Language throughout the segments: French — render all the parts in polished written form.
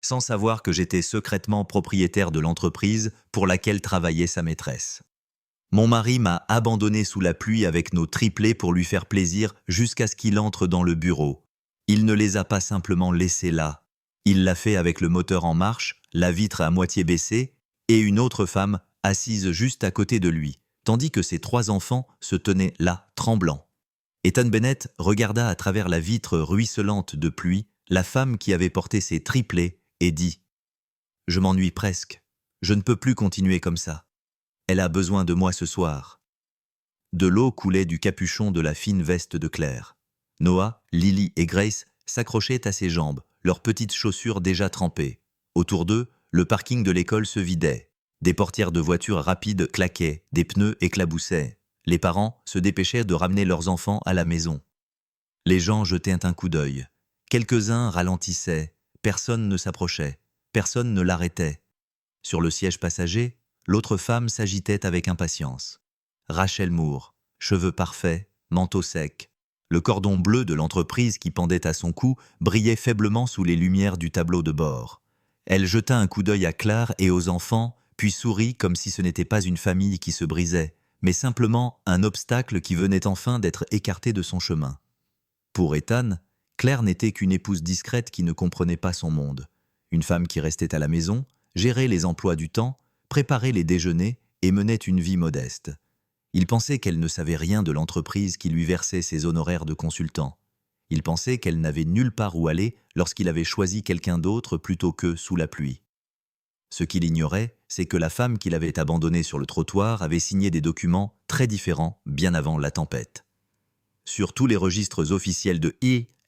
sans savoir que j'étais secrètement propriétaire de l'entreprise pour laquelle travaillait sa maîtresse. Mon mari m'a abandonné sous la pluie avec nos triplés pour lui faire plaisir jusqu'à ce qu'il entre dans le bureau. Il ne les a pas simplement laissés là. Il l'a fait avec le moteur en marche, la vitre à moitié baissée et une autre femme assise juste à côté de lui, tandis que ses 3 enfants se tenaient là, tremblants. Ethan Bennett regarda à travers la vitre ruisselante de pluie la femme qui avait porté ses triplés et dit « Je m'ennuie presque. Je ne peux plus continuer comme ça. Elle a besoin de moi ce soir. » De l'eau coulait du capuchon de la fine veste de Claire. Noah, Lily et Grace s'accrochaient à ses jambes, leurs petites chaussures déjà trempées. Autour d'eux, le parking de l'école se vidait. Des portières de voitures rapides claquaient, des pneus éclaboussaient. Les parents se dépêchaient de ramener leurs enfants à la maison. Les gens jetaient un coup d'œil. Quelques-uns ralentissaient. Personne ne s'approchait. Personne ne l'arrêtait. Sur le siège passager, l'autre femme s'agitait avec impatience. Rachel Moore, cheveux parfaits, manteau sec. Le cordon bleu de l'entreprise qui pendait à son cou brillait faiblement sous les lumières du tableau de bord. Elle jeta un coup d'œil à Claire et aux enfants, puis sourit comme si ce n'était pas une famille qui se brisait, mais simplement un obstacle qui venait enfin d'être écarté de son chemin. Pour Ethan, Claire n'était qu'une épouse discrète qui ne comprenait pas son monde. Une femme qui restait à la maison, gérait les emplois du temps, préparait les déjeuners et menait une vie modeste. Il pensait qu'elle ne savait rien de l'entreprise qui lui versait ses honoraires de consultant. Il pensait qu'elle n'avait nulle part où aller lorsqu'il avait choisi quelqu'un d'autre plutôt que sous la pluie. Ce qu'il ignorait, c'est que la femme qu'il avait abandonnée sur le trottoir avait signé des documents très différents bien avant la tempête. Sur tous les registres officiels de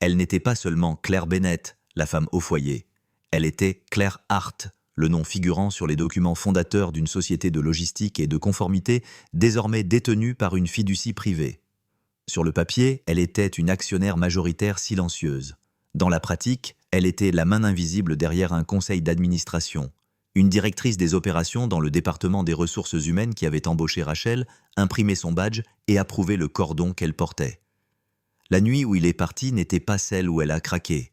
elle n'était pas seulement Claire Bennett, la femme au foyer. Elle était Claire Hart, le nom figurant sur les documents fondateurs d'une société de logistique et de conformité désormais détenue par une fiducie privée. Sur le papier, elle était une actionnaire majoritaire silencieuse. Dans la pratique, elle était la main invisible derrière un conseil d'administration. Une directrice des opérations dans le département des ressources humaines qui avait embauché Rachel, imprimé son badge et approuvé le cordon qu'elle portait. La nuit où il est parti n'était pas celle où elle a craqué.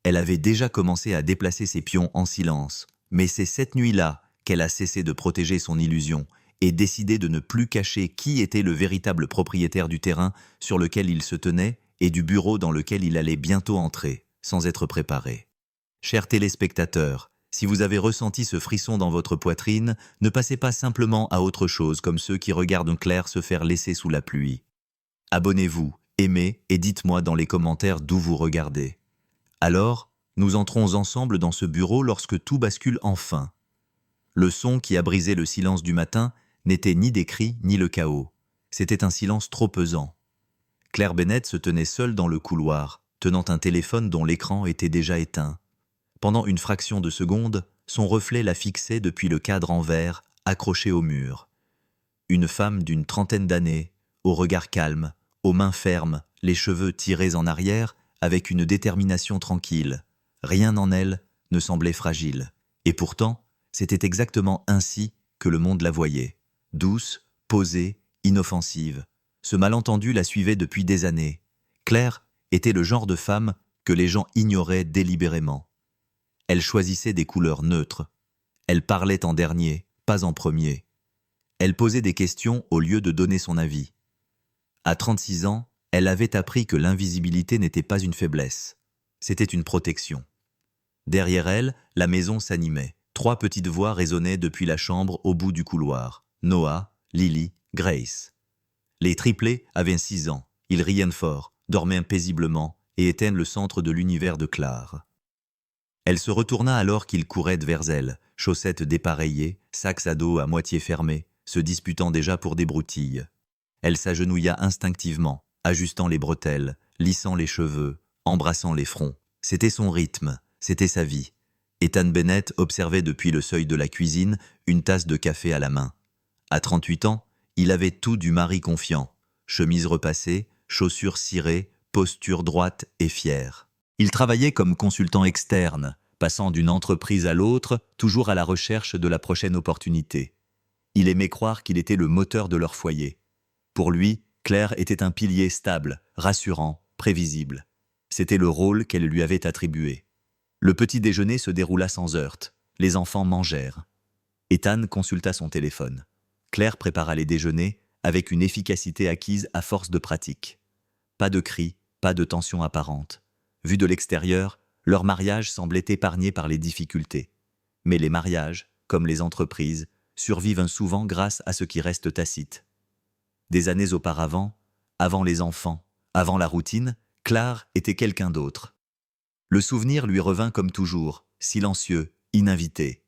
Elle avait déjà commencé à déplacer ses pions en silence, mais c'est cette nuit-là qu'elle a cessé de protéger son illusion et décidé de ne plus cacher qui était le véritable propriétaire du terrain sur lequel il se tenait et du bureau dans lequel il allait bientôt entrer, sans être préparé. Chers téléspectateurs, si vous avez ressenti ce frisson dans votre poitrine, ne passez pas simplement à autre chose comme ceux qui regardent Claire se faire laisser sous la pluie. Abonnez-vous, aimez et dites-moi dans les commentaires d'où vous regardez. Alors, nous entrons ensemble dans ce bureau lorsque tout bascule enfin. Le son qui a brisé le silence du matin n'était ni des cris ni le chaos. C'était un silence trop pesant. Claire Bennett se tenait seule dans le couloir, tenant un téléphone dont l'écran était déjà éteint. Pendant une fraction de seconde, son reflet la fixait depuis le cadre en verre, accroché au mur. Une femme d'une trentaine d'années, au regard calme, aux mains fermes, les cheveux tirés en arrière, avec une détermination tranquille. Rien en elle ne semblait fragile. Et pourtant, c'était exactement ainsi que le monde la voyait. Douce, posée, inoffensive. Ce malentendu la suivait depuis des années. Claire était le genre de femme que les gens ignoraient délibérément. Elle choisissait des couleurs neutres. Elle parlait en dernier, pas en premier. Elle posait des questions au lieu de donner son avis. À 36 ans, elle avait appris que l'invisibilité n'était pas une faiblesse. C'était une protection. Derrière elle, la maison s'animait. 3 petites voix résonnaient depuis la chambre au bout du couloir. Noah, Lily, Grace. Les triplés avaient 6 ans. Ils riaient fort, dormaient paisiblement et étaient le centre de l'univers de Claire. Elle se retourna alors qu'il courait vers elle, chaussettes dépareillées, sacs à dos à moitié fermés, se disputant déjà pour des broutilles. Elle s'agenouilla instinctivement, ajustant les bretelles, lissant les cheveux, embrassant les fronts. C'était son rythme, c'était sa vie. Ethan Bennett observait depuis le seuil de la cuisine, une tasse de café à la main. À 38 ans, il avait tout du mari confiant. Chemise repassée, chaussures cirées, posture droite et fière. Il travaillait comme consultant externe, passant d'une entreprise à l'autre, toujours à la recherche de la prochaine opportunité. Il aimait croire qu'il était le moteur de leur foyer. Pour lui, Claire était un pilier stable, rassurant, prévisible. C'était le rôle qu'elle lui avait attribué. Le petit déjeuner se déroula sans heurts. Les enfants mangèrent. Ethan consulta son téléphone. Claire prépara les déjeuners avec une efficacité acquise à force de pratique. Pas de cris, pas de tension apparente. Vu de l'extérieur, leur mariage semblait épargné par les difficultés. Mais les mariages, comme les entreprises, survivent souvent grâce à ce qui reste tacite. Des années auparavant, avant les enfants, avant la routine, Claire était quelqu'un d'autre. Le souvenir lui revint comme toujours, silencieux, ininvité.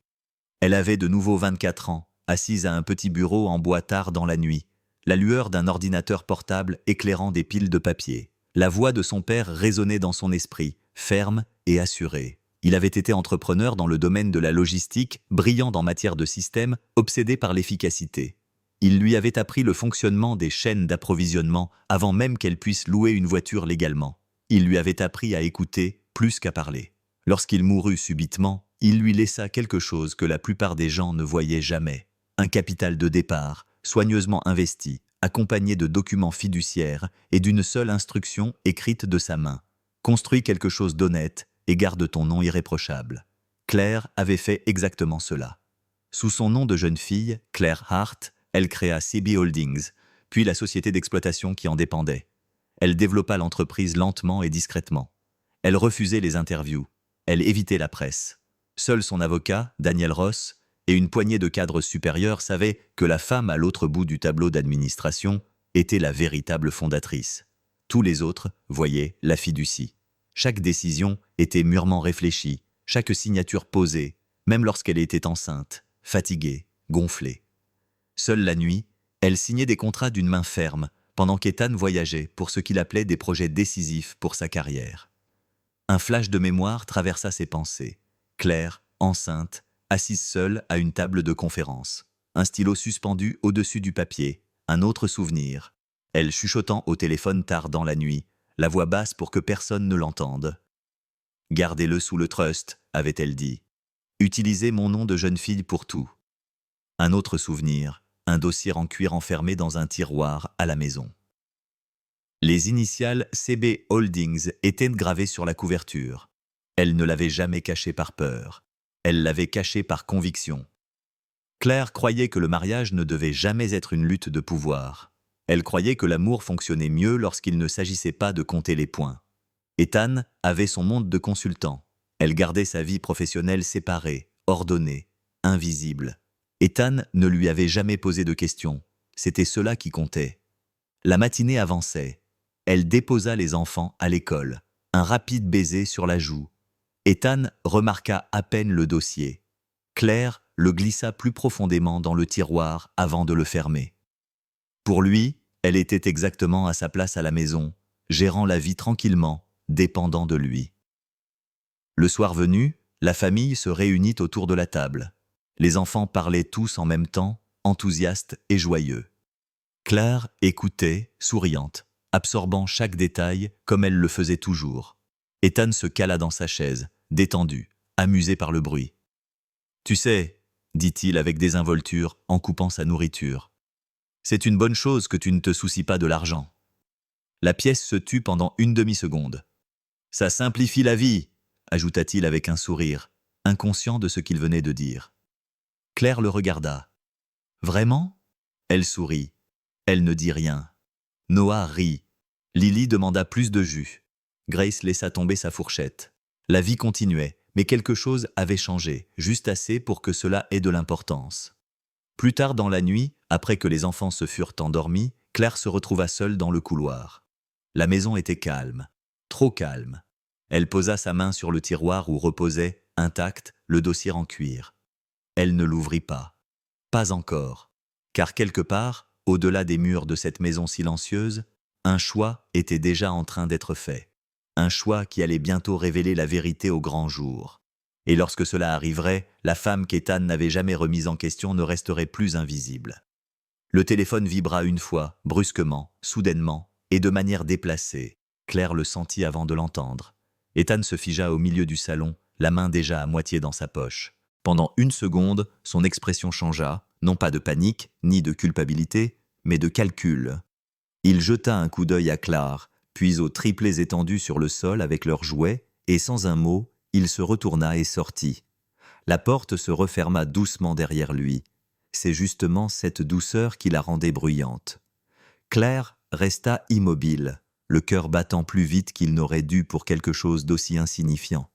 Elle avait de nouveau 24 ans, assise à un petit bureau en bois tard dans la nuit, la lueur d'un ordinateur portable éclairant des piles de papier. La voix de son père résonnait dans son esprit, ferme et assurée. Il avait été entrepreneur dans le domaine de la logistique, brillant en matière de système, obsédé par l'efficacité. Il lui avait appris le fonctionnement des chaînes d'approvisionnement avant même qu'elle puisse louer une voiture légalement. Il lui avait appris à écouter plus qu'à parler. Lorsqu'il mourut subitement, il lui laissa quelque chose que la plupart des gens ne voyaient jamais. Un capital de départ, soigneusement investi, accompagné de documents fiduciaires et d'une seule instruction écrite de sa main. Construis quelque chose d'honnête et garde ton nom irréprochable. Claire avait fait exactement cela. Sous son nom de jeune fille, Claire Hart, elle créa CB Holdings, puis la société d'exploitation qui en dépendait. Elle développa l'entreprise lentement et discrètement. Elle refusait les interviews. Elle évitait la presse. Seul son avocat, Daniel Ross, et une poignée de cadres supérieurs savaient que la femme à l'autre bout du tableau d'administration était la véritable fondatrice. Tous les autres voyaient la fiducie. Chaque décision était mûrement réfléchie, chaque signature posée, même lorsqu'elle était enceinte, fatiguée, gonflée. Seule la nuit, elle signait des contrats d'une main ferme, pendant qu'Ethan voyageait pour ce qu'il appelait des projets décisifs pour sa carrière. Un flash de mémoire traversa ses pensées. Claire, enceinte, assise seule à une table de conférence. Un stylo suspendu au-dessus du papier, un autre souvenir. Elle chuchotant au téléphone tard dans la nuit, la voix basse pour que personne ne l'entende. « Gardez-le sous le trust », avait-elle dit. « Utilisez mon nom de jeune fille pour tout. » Un autre souvenir, un dossier en cuir enfermé dans un tiroir à la maison. Les initiales CB Holdings étaient gravées sur la couverture. Elle ne l'avait jamais caché par peur. Elle l'avait caché par conviction. Claire croyait que le mariage ne devait jamais être une lutte de pouvoir. Elle croyait que l'amour fonctionnait mieux lorsqu'il ne s'agissait pas de compter les points. Ethan avait son monde de consultant. Elle gardait sa vie professionnelle séparée, ordonnée, invisible. Ethan ne lui avait jamais posé de questions. C'était cela qui comptait. La matinée avançait. Elle déposa les enfants à l'école. Un rapide baiser sur la joue. Ethan remarqua à peine le dossier. Claire le glissa plus profondément dans le tiroir avant de le fermer. Pour lui, elle était exactement à sa place à la maison, gérant la vie tranquillement, dépendant de lui. Le soir venu, la famille se réunit autour de la table. Les enfants parlaient tous en même temps, enthousiastes et joyeux. Claire écoutait, souriante, absorbant chaque détail comme elle le faisait toujours. Ethan se cala dans sa chaise, détendu, amusé par le bruit. « Tu sais, » dit-il avec désinvolture en coupant sa nourriture, « c'est une bonne chose que tu ne te soucies pas de l'argent. » La pièce se tut pendant une demi-seconde. « Ça simplifie la vie », ajouta-t-il avec un sourire, inconscient de ce qu'il venait de dire. Claire le regarda. « Vraiment ?» Elle sourit. Elle ne dit rien. Noah rit. Lily demanda plus de jus. Grace laissa tomber sa fourchette. La vie continuait, mais quelque chose avait changé, juste assez pour que cela ait de l'importance. Plus tard dans la nuit, après que les enfants se furent endormis, Claire se retrouva seule dans le couloir. La maison était calme, trop calme. Elle posa sa main sur le tiroir où reposait, intact, le dossier en cuir. Elle ne l'ouvrit pas. Pas encore. Car quelque part, au-delà des murs de cette maison silencieuse, un choix était déjà en train d'être fait. Un choix qui allait bientôt révéler la vérité au grand jour. Et lorsque cela arriverait, la femme qu'Ethan n'avait jamais remise en question ne resterait plus invisible. Le téléphone vibra une fois, brusquement, soudainement, et de manière déplacée. Claire le sentit avant de l'entendre. Ethan se figea au milieu du salon, la main déjà à moitié dans sa poche. Pendant une seconde, son expression changea, non pas de panique, ni de culpabilité, mais de calcul. Il jeta un coup d'œil à Claire, puis aux triplés étendus sur le sol avec leurs jouets, et sans un mot, Il se retourna et sortit. La porte se referma doucement derrière lui. C'est justement cette douceur qui la rendait bruyante. Claire resta immobile, le cœur battant plus vite qu'il n'aurait dû pour quelque chose d'aussi insignifiant.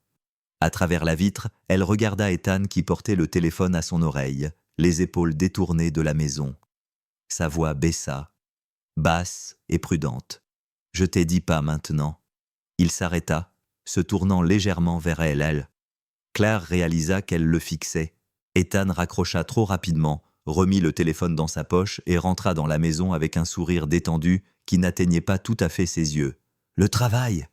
À travers la vitre, elle regarda Ethan qui portait le téléphone à son oreille, les épaules détournées de la maison. Sa voix baissa, basse et prudente. « Je t'ai dit pas maintenant. » Il s'arrêta, se tournant légèrement vers elle. Claire réalisa qu'elle le fixait. Ethan raccrocha trop rapidement, remit le téléphone dans sa poche et rentra dans la maison avec un sourire détendu qui n'atteignait pas tout à fait ses yeux. « Le travail !»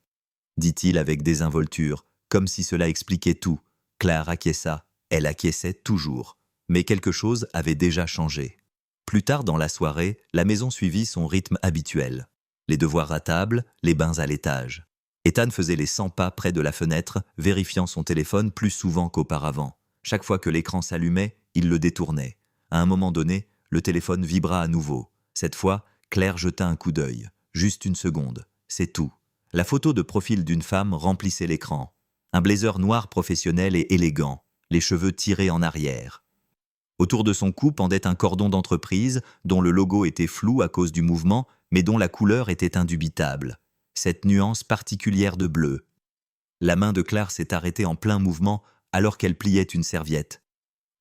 dit-il avec désinvolture, comme si cela expliquait tout. Claire acquiesça. Elle acquiesçait toujours. Mais quelque chose avait déjà changé. Plus tard dans la soirée, la maison suivit son rythme habituel. Les devoirs à table, les bains à l'étage. Ethan faisait les 100 pas près de la fenêtre, vérifiant son téléphone plus souvent qu'auparavant. Chaque fois que l'écran s'allumait, il le détournait. À un moment donné, le téléphone vibra à nouveau. Cette fois, Claire jeta un coup d'œil. Juste une seconde. C'est tout. La photo de profil d'une femme remplissait l'écran. Un blazer noir professionnel et élégant, les cheveux tirés en arrière. Autour de son cou pendait un cordon d'entreprise dont le logo était flou à cause du mouvement, mais dont la couleur était indubitable. Cette nuance particulière de bleu. La main de Claire s'est arrêtée en plein mouvement alors qu'elle pliait une serviette.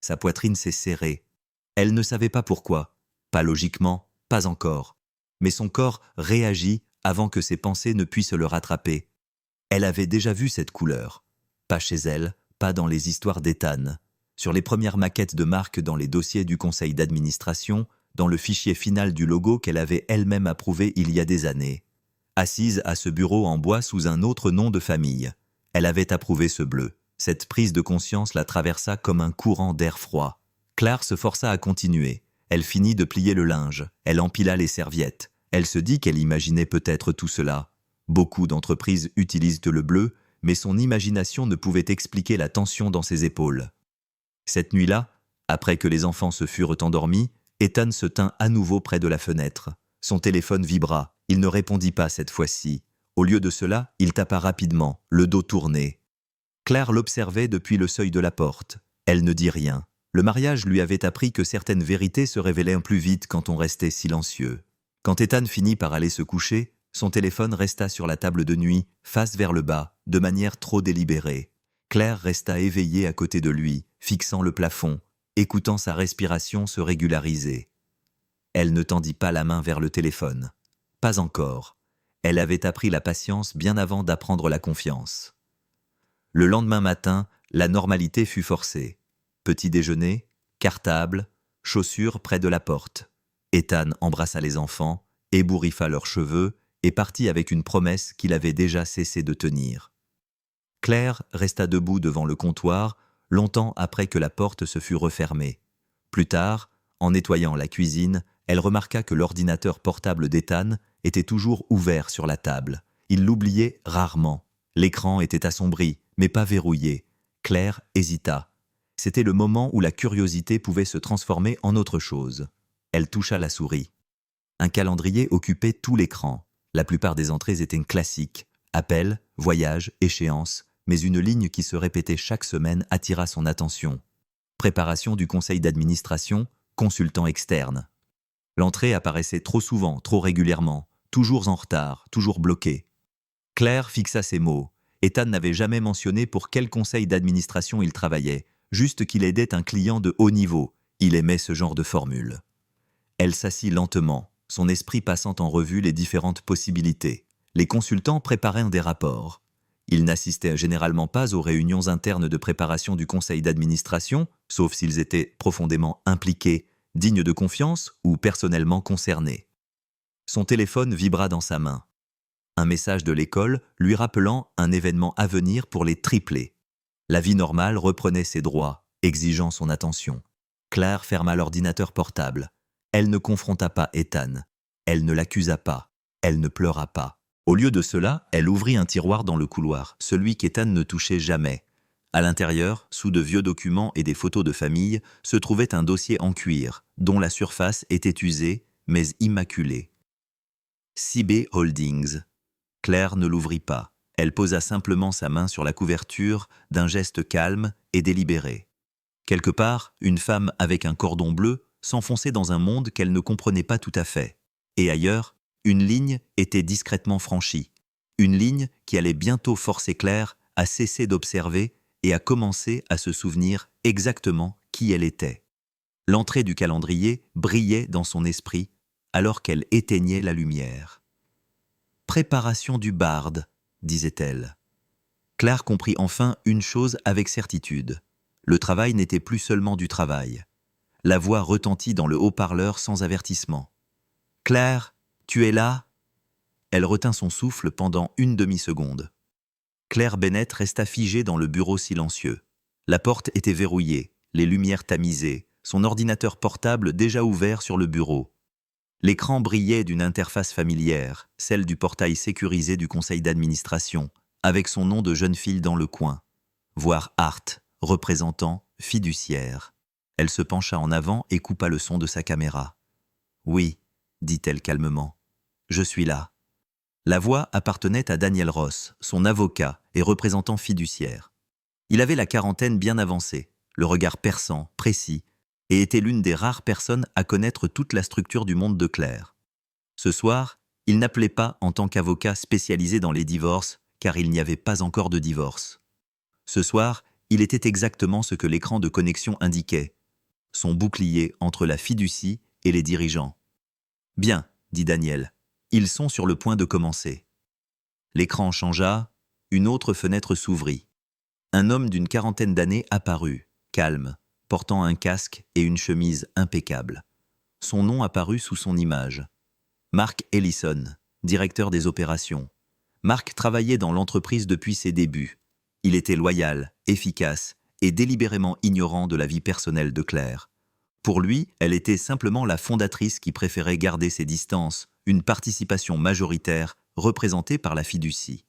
Sa poitrine s'est serrée. Elle ne savait pas pourquoi. Pas logiquement, pas encore. Mais son corps réagit avant que ses pensées ne puissent le rattraper. Elle avait déjà vu cette couleur. Pas chez elle, pas dans les histoires d'Ethan. Sur les premières maquettes de marque dans les dossiers du conseil d'administration, dans le fichier final du logo qu'elle avait elle-même approuvé il y a des années. Assise à ce bureau en bois sous un autre nom de famille. Elle avait approuvé ce bleu. Cette prise de conscience la traversa comme un courant d'air froid. Claire se força à continuer. Elle finit de plier le linge. Elle empila les serviettes. Elle se dit qu'elle imaginait peut-être tout cela. Beaucoup d'entreprises utilisent le bleu, mais son imagination ne pouvait expliquer la tension dans ses épaules. Cette nuit-là, après que les enfants se furent endormis, Ethan se tint à nouveau près de la fenêtre. Son téléphone vibra. Il ne répondit pas cette fois-ci. Au lieu de cela, il tapa rapidement, le dos tourné. Claire l'observait depuis le seuil de la porte. Elle ne dit rien. Le mariage lui avait appris que certaines vérités se révélaient plus vite quand on restait silencieux. Quand Ethan finit par aller se coucher, son téléphone resta sur la table de nuit, face vers le bas, de manière trop délibérée. Claire resta éveillée à côté de lui, fixant le plafond, écoutant sa respiration se régulariser. Elle ne tendit pas la main vers le téléphone. Pas encore. Elle avait appris la patience bien avant d'apprendre la confiance. Le lendemain matin, la normalité fut forcée. Petit déjeuner, cartable, chaussures près de la porte. Ethan embrassa les enfants, ébouriffa leurs cheveux et partit avec une promesse qu'il avait déjà cessé de tenir. Claire resta debout devant le comptoir, longtemps après que la porte se fût refermée. Plus tard, en nettoyant la cuisine, elle remarqua que l'ordinateur portable d'Ethan était toujours ouvert sur la table. Il l'oubliait rarement. L'écran était assombri, mais pas verrouillé. Claire hésita. C'était le moment où la curiosité pouvait se transformer en autre chose. Elle toucha la souris. Un calendrier occupait tout l'écran. La plupart des entrées étaient classiques. Appels, voyages, échéances, mais une ligne qui se répétait chaque semaine attira son attention. Préparation du conseil d'administration, consultant externe. L'entrée apparaissait trop souvent, trop régulièrement, toujours en retard, toujours bloquée. Claire fixa ses mots. Ethan n'avait jamais mentionné pour quel conseil d'administration il travaillait, juste qu'il aidait un client de haut niveau. Il aimait ce genre de formule. Elle s'assit lentement, son esprit passant en revue les différentes possibilités. Les consultants préparaient des rapports. Ils n'assistaient généralement pas aux réunions internes de préparation du conseil d'administration, sauf s'ils étaient profondément impliqués, dignes de confiance ou personnellement concernés. Son téléphone vibra dans sa main. Un message de l'école lui rappelant un événement à venir pour les triplés. La vie normale reprenait ses droits, exigeant son attention. Claire ferma l'ordinateur portable. Elle ne confronta pas Ethan. Elle ne l'accusa pas. Elle ne pleura pas. Au lieu de cela, elle ouvrit un tiroir dans le couloir, celui qu'Ethan ne touchait jamais. À l'intérieur, sous de vieux documents et des photos de famille, se trouvait un dossier en cuir, dont la surface était usée, mais immaculée. CB Holdings. Claire ne l'ouvrit pas. Elle posa simplement sa main sur la couverture d'un geste calme et délibéré. Quelque part, une femme avec un cordon bleu s'enfonçait dans un monde qu'elle ne comprenait pas tout à fait. Et ailleurs, une ligne était discrètement franchie. Une ligne qui allait bientôt forcer Claire à cesser d'observer et à commencer à se souvenir exactement qui elle était. L'entrée du calendrier brillait dans son esprit alors qu'elle éteignait la lumière. « Préparation du barde », disait-elle. Claire comprit enfin une chose avec certitude. Le travail n'était plus seulement du travail. La voix retentit dans le haut-parleur sans avertissement. « Claire, tu es là ?» Elle retint son souffle pendant une demi-seconde. Claire Bennett resta figée dans le bureau silencieux. La porte était verrouillée, les lumières tamisées, son ordinateur portable déjà ouvert sur le bureau. L'écran brillait d'une interface familière, celle du portail sécurisé du conseil d'administration, avec son nom de jeune fille dans le coin. Voir Art, représentant fiduciaire. Elle se pencha en avant et coupa le son de sa caméra. « Oui, » dit-elle calmement, « je suis là. » La voix appartenait à Daniel Ross, son avocat et représentant fiduciaire. Il avait la quarantaine bien avancée, le regard perçant, précis, et était l'une des rares personnes à connaître toute la structure du monde de Claire. Ce soir, il n'appelait pas en tant qu'avocat spécialisé dans les divorces, car il n'y avait pas encore de divorce. Ce soir, il était exactement ce que l'écran de connexion indiquait, son bouclier entre la fiducie et les dirigeants. « Bien, » dit Daniel, « ils sont sur le point de commencer. » L'écran changea, une autre fenêtre s'ouvrit. Un homme d'une quarantaine d'années apparut, calme, portant un casque et une chemise impeccable. Son nom apparut sous son image. Mark Ellison, directeur des opérations. Mark travaillait dans l'entreprise depuis ses débuts. Il était loyal, efficace et délibérément ignorant de la vie personnelle de Claire. Pour lui, elle était simplement la fondatrice qui préférait garder ses distances, une participation majoritaire représentée par la fiducie.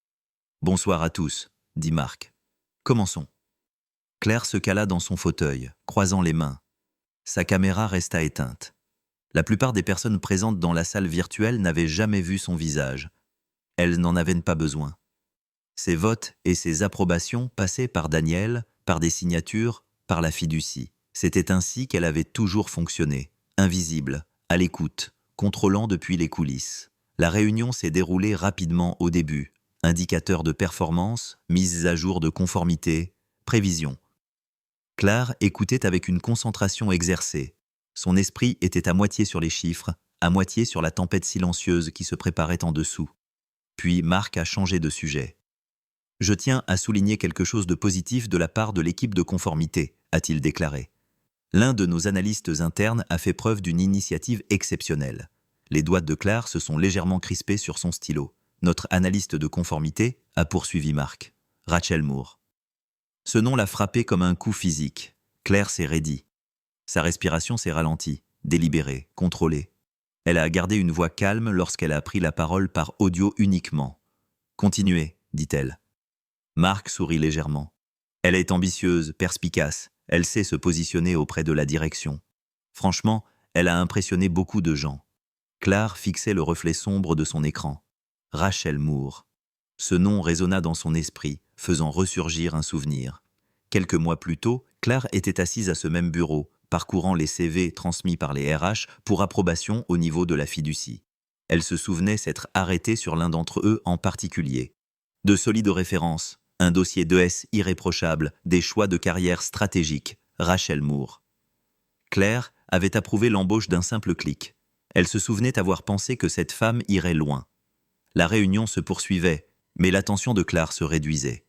« Bonsoir à tous, » dit Mark. « Commençons. » Claire se cala dans son fauteuil, croisant les mains. Sa caméra resta éteinte. La plupart des personnes présentes dans la salle virtuelle n'avaient jamais vu son visage. Elles n'en avaient pas besoin. Ses votes et ses approbations passaient par Daniel, par des signatures, par la fiducie. C'était ainsi qu'elle avait toujours fonctionné, invisible, à l'écoute, contrôlant depuis les coulisses. La réunion s'est déroulée rapidement au début. Indicateurs de performance, mises à jour de conformité, prévisions. Claire écoutait avec une concentration exercée. Son esprit était à moitié sur les chiffres, à moitié sur la tempête silencieuse qui se préparait en dessous. Puis Mark a changé de sujet. « Je tiens à souligner quelque chose de positif de la part de l'équipe de conformité », a-t-il déclaré. L'un de nos analystes internes a fait preuve d'une initiative exceptionnelle. Les doigts de Claire se sont légèrement crispés sur son stylo. Notre analyste de conformité, a poursuivi Mark, Rachel Moore. Ce nom l'a frappé comme un coup physique. Claire s'est raidie. Sa respiration s'est ralentie, délibérée, contrôlée. Elle a gardé une voix calme lorsqu'elle a pris la parole par audio uniquement. « Continuez, » dit-elle. Mark sourit légèrement. Elle est ambitieuse, perspicace. Elle sait se positionner auprès de la direction. Franchement, elle a impressionné beaucoup de gens. Claire fixait le reflet sombre de son écran. Rachel Moore. Ce nom résonna dans son esprit, faisant ressurgir un souvenir. Quelques mois plus tôt, Claire était assise à ce même bureau, parcourant les CV transmis par les RH pour approbation au niveau de la fiducie. Elle se souvenait s'être arrêtée sur l'un d'entre eux en particulier. De solides références, un dossier d'ES irréprochable, des choix de carrière stratégiques, Rachel Moore. Claire avait approuvé l'embauche d'un simple clic. Elle se souvenait avoir pensé que cette femme irait loin. La réunion se poursuivait, mais l'attention de Claire se réduisait.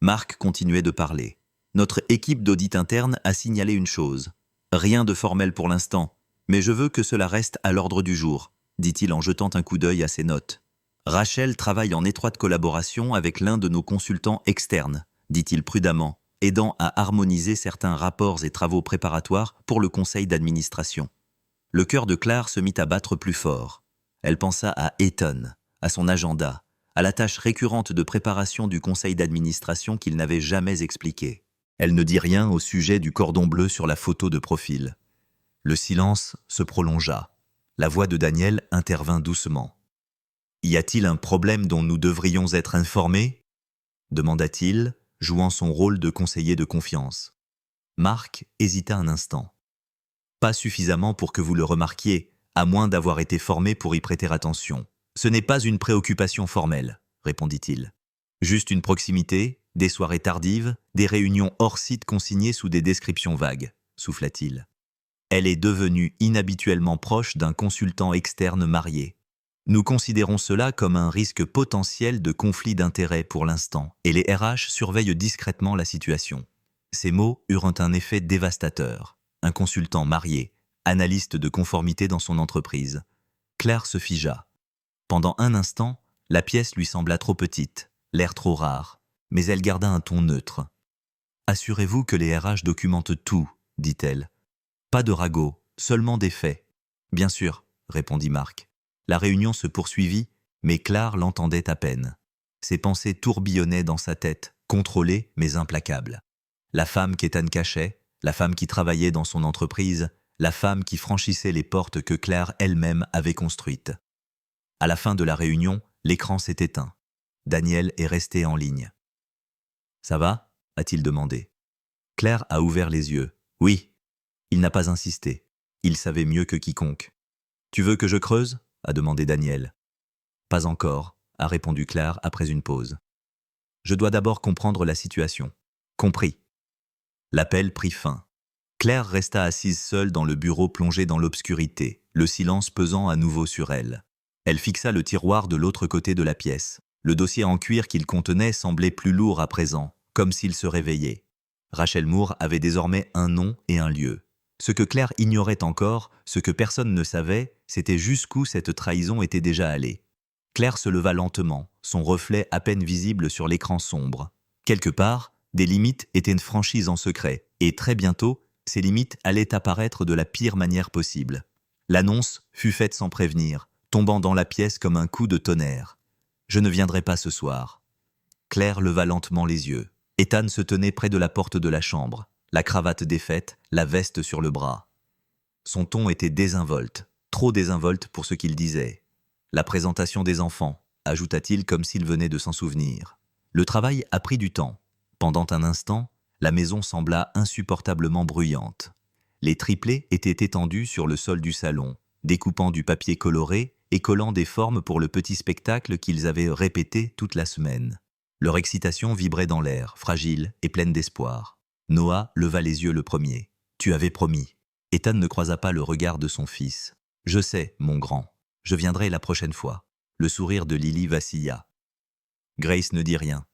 Mark continuait de parler. Notre équipe d'audit interne a signalé une chose. Rien de formel pour l'instant, mais je veux que cela reste à l'ordre du jour, dit-il en jetant un coup d'œil à ses notes. Rachel travaille en étroite collaboration avec l'un de nos consultants externes, dit-il prudemment, aidant à harmoniser certains rapports et travaux préparatoires pour le conseil d'administration. Le cœur de Claire se mit à battre plus fort. Elle pensa à Eton, à son agenda, à la tâche récurrente de préparation du conseil d'administration qu'il n'avait jamais expliquée. Elle ne dit rien au sujet du cordon bleu sur la photo de profil. Le silence se prolongea. La voix de Daniel intervint doucement. Y a-t-il un problème dont nous devrions être informés demanda-t-il, jouant son rôle de conseiller de confiance. Marc hésita un instant. Pas suffisamment pour que vous le remarquiez, à moins d'avoir été formé pour y prêter attention. Ce n'est pas une préoccupation formelle, répondit-il. Juste une proximité, des soirées tardives, des réunions hors site consignées sous des descriptions vagues, souffla-t-il. Elle est devenue inhabituellement proche d'un consultant externe marié. Nous considérons cela comme un risque potentiel de conflit d'intérêts pour l'instant, et les RH surveillent discrètement la situation. Ces mots eurent un effet dévastateur. Un consultant marié, analyste de conformité dans son entreprise. Claire se figea. Pendant un instant, la pièce lui sembla trop petite, l'air trop rare, mais elle garda un ton neutre. « Assurez-vous que les RH documentent tout, dit-elle. Pas de ragots, seulement des faits. »« Bien sûr, » répondit Marc. La réunion se poursuivit, mais Claire l'entendait à peine. Ses pensées tourbillonnaient dans sa tête, contrôlées mais implacables. La femme qu'Ethan cachait, la femme qui travaillait dans son entreprise, la femme qui franchissait les portes que Claire elle-même avait construites. À la fin de la réunion, l'écran s'est éteint. Daniel est resté en ligne. « Ça va ?» a-t-il demandé. Claire a ouvert les yeux. « Oui. » Il n'a pas insisté. Il savait mieux que quiconque. « Tu veux que je creuse ?» a demandé Daniel. « Pas encore, » a répondu Claire après une pause. « Je dois d'abord comprendre la situation. »« Compris. » L'appel prit fin. Claire resta assise seule dans le bureau plongé dans l'obscurité, le silence pesant à nouveau sur elle. Elle fixa le tiroir de l'autre côté de la pièce. Le dossier en cuir qu'il contenait semblait plus lourd à présent, comme s'il se réveillait. Rachel Moore avait désormais un nom et un lieu. Ce que Claire ignorait encore, ce que personne ne savait, c'était jusqu'où cette trahison était déjà allée. Claire se leva lentement, son reflet à peine visible sur l'écran sombre. Quelque part, des limites étaient franchies en secret, et très bientôt, ces limites allaient apparaître de la pire manière possible. L'annonce fut faite sans prévenir, tombant dans la pièce comme un coup de tonnerre. « Je ne viendrai pas ce soir. » Claire leva lentement les yeux. Ethan se tenait près de la porte de la chambre, la cravate défaite, la veste sur le bras. Son ton était désinvolte, trop désinvolte pour ce qu'il disait. « La présentation des enfants », ajouta-t-il comme s'il venait de s'en souvenir. Le travail a pris du temps. Pendant un instant, la maison sembla insupportablement bruyante. Les triplés étaient étendus sur le sol du salon, découpant du papier coloré et collant des formes pour le petit spectacle qu'ils avaient répété toute la semaine. Leur excitation vibrait dans l'air, fragile et pleine d'espoir. Noah leva les yeux le premier. « Tu avais promis. » Ethan ne croisa pas le regard de son fils. « Je sais, mon grand. Je viendrai la prochaine fois. » Le sourire de Lily vacilla. Grace ne dit rien.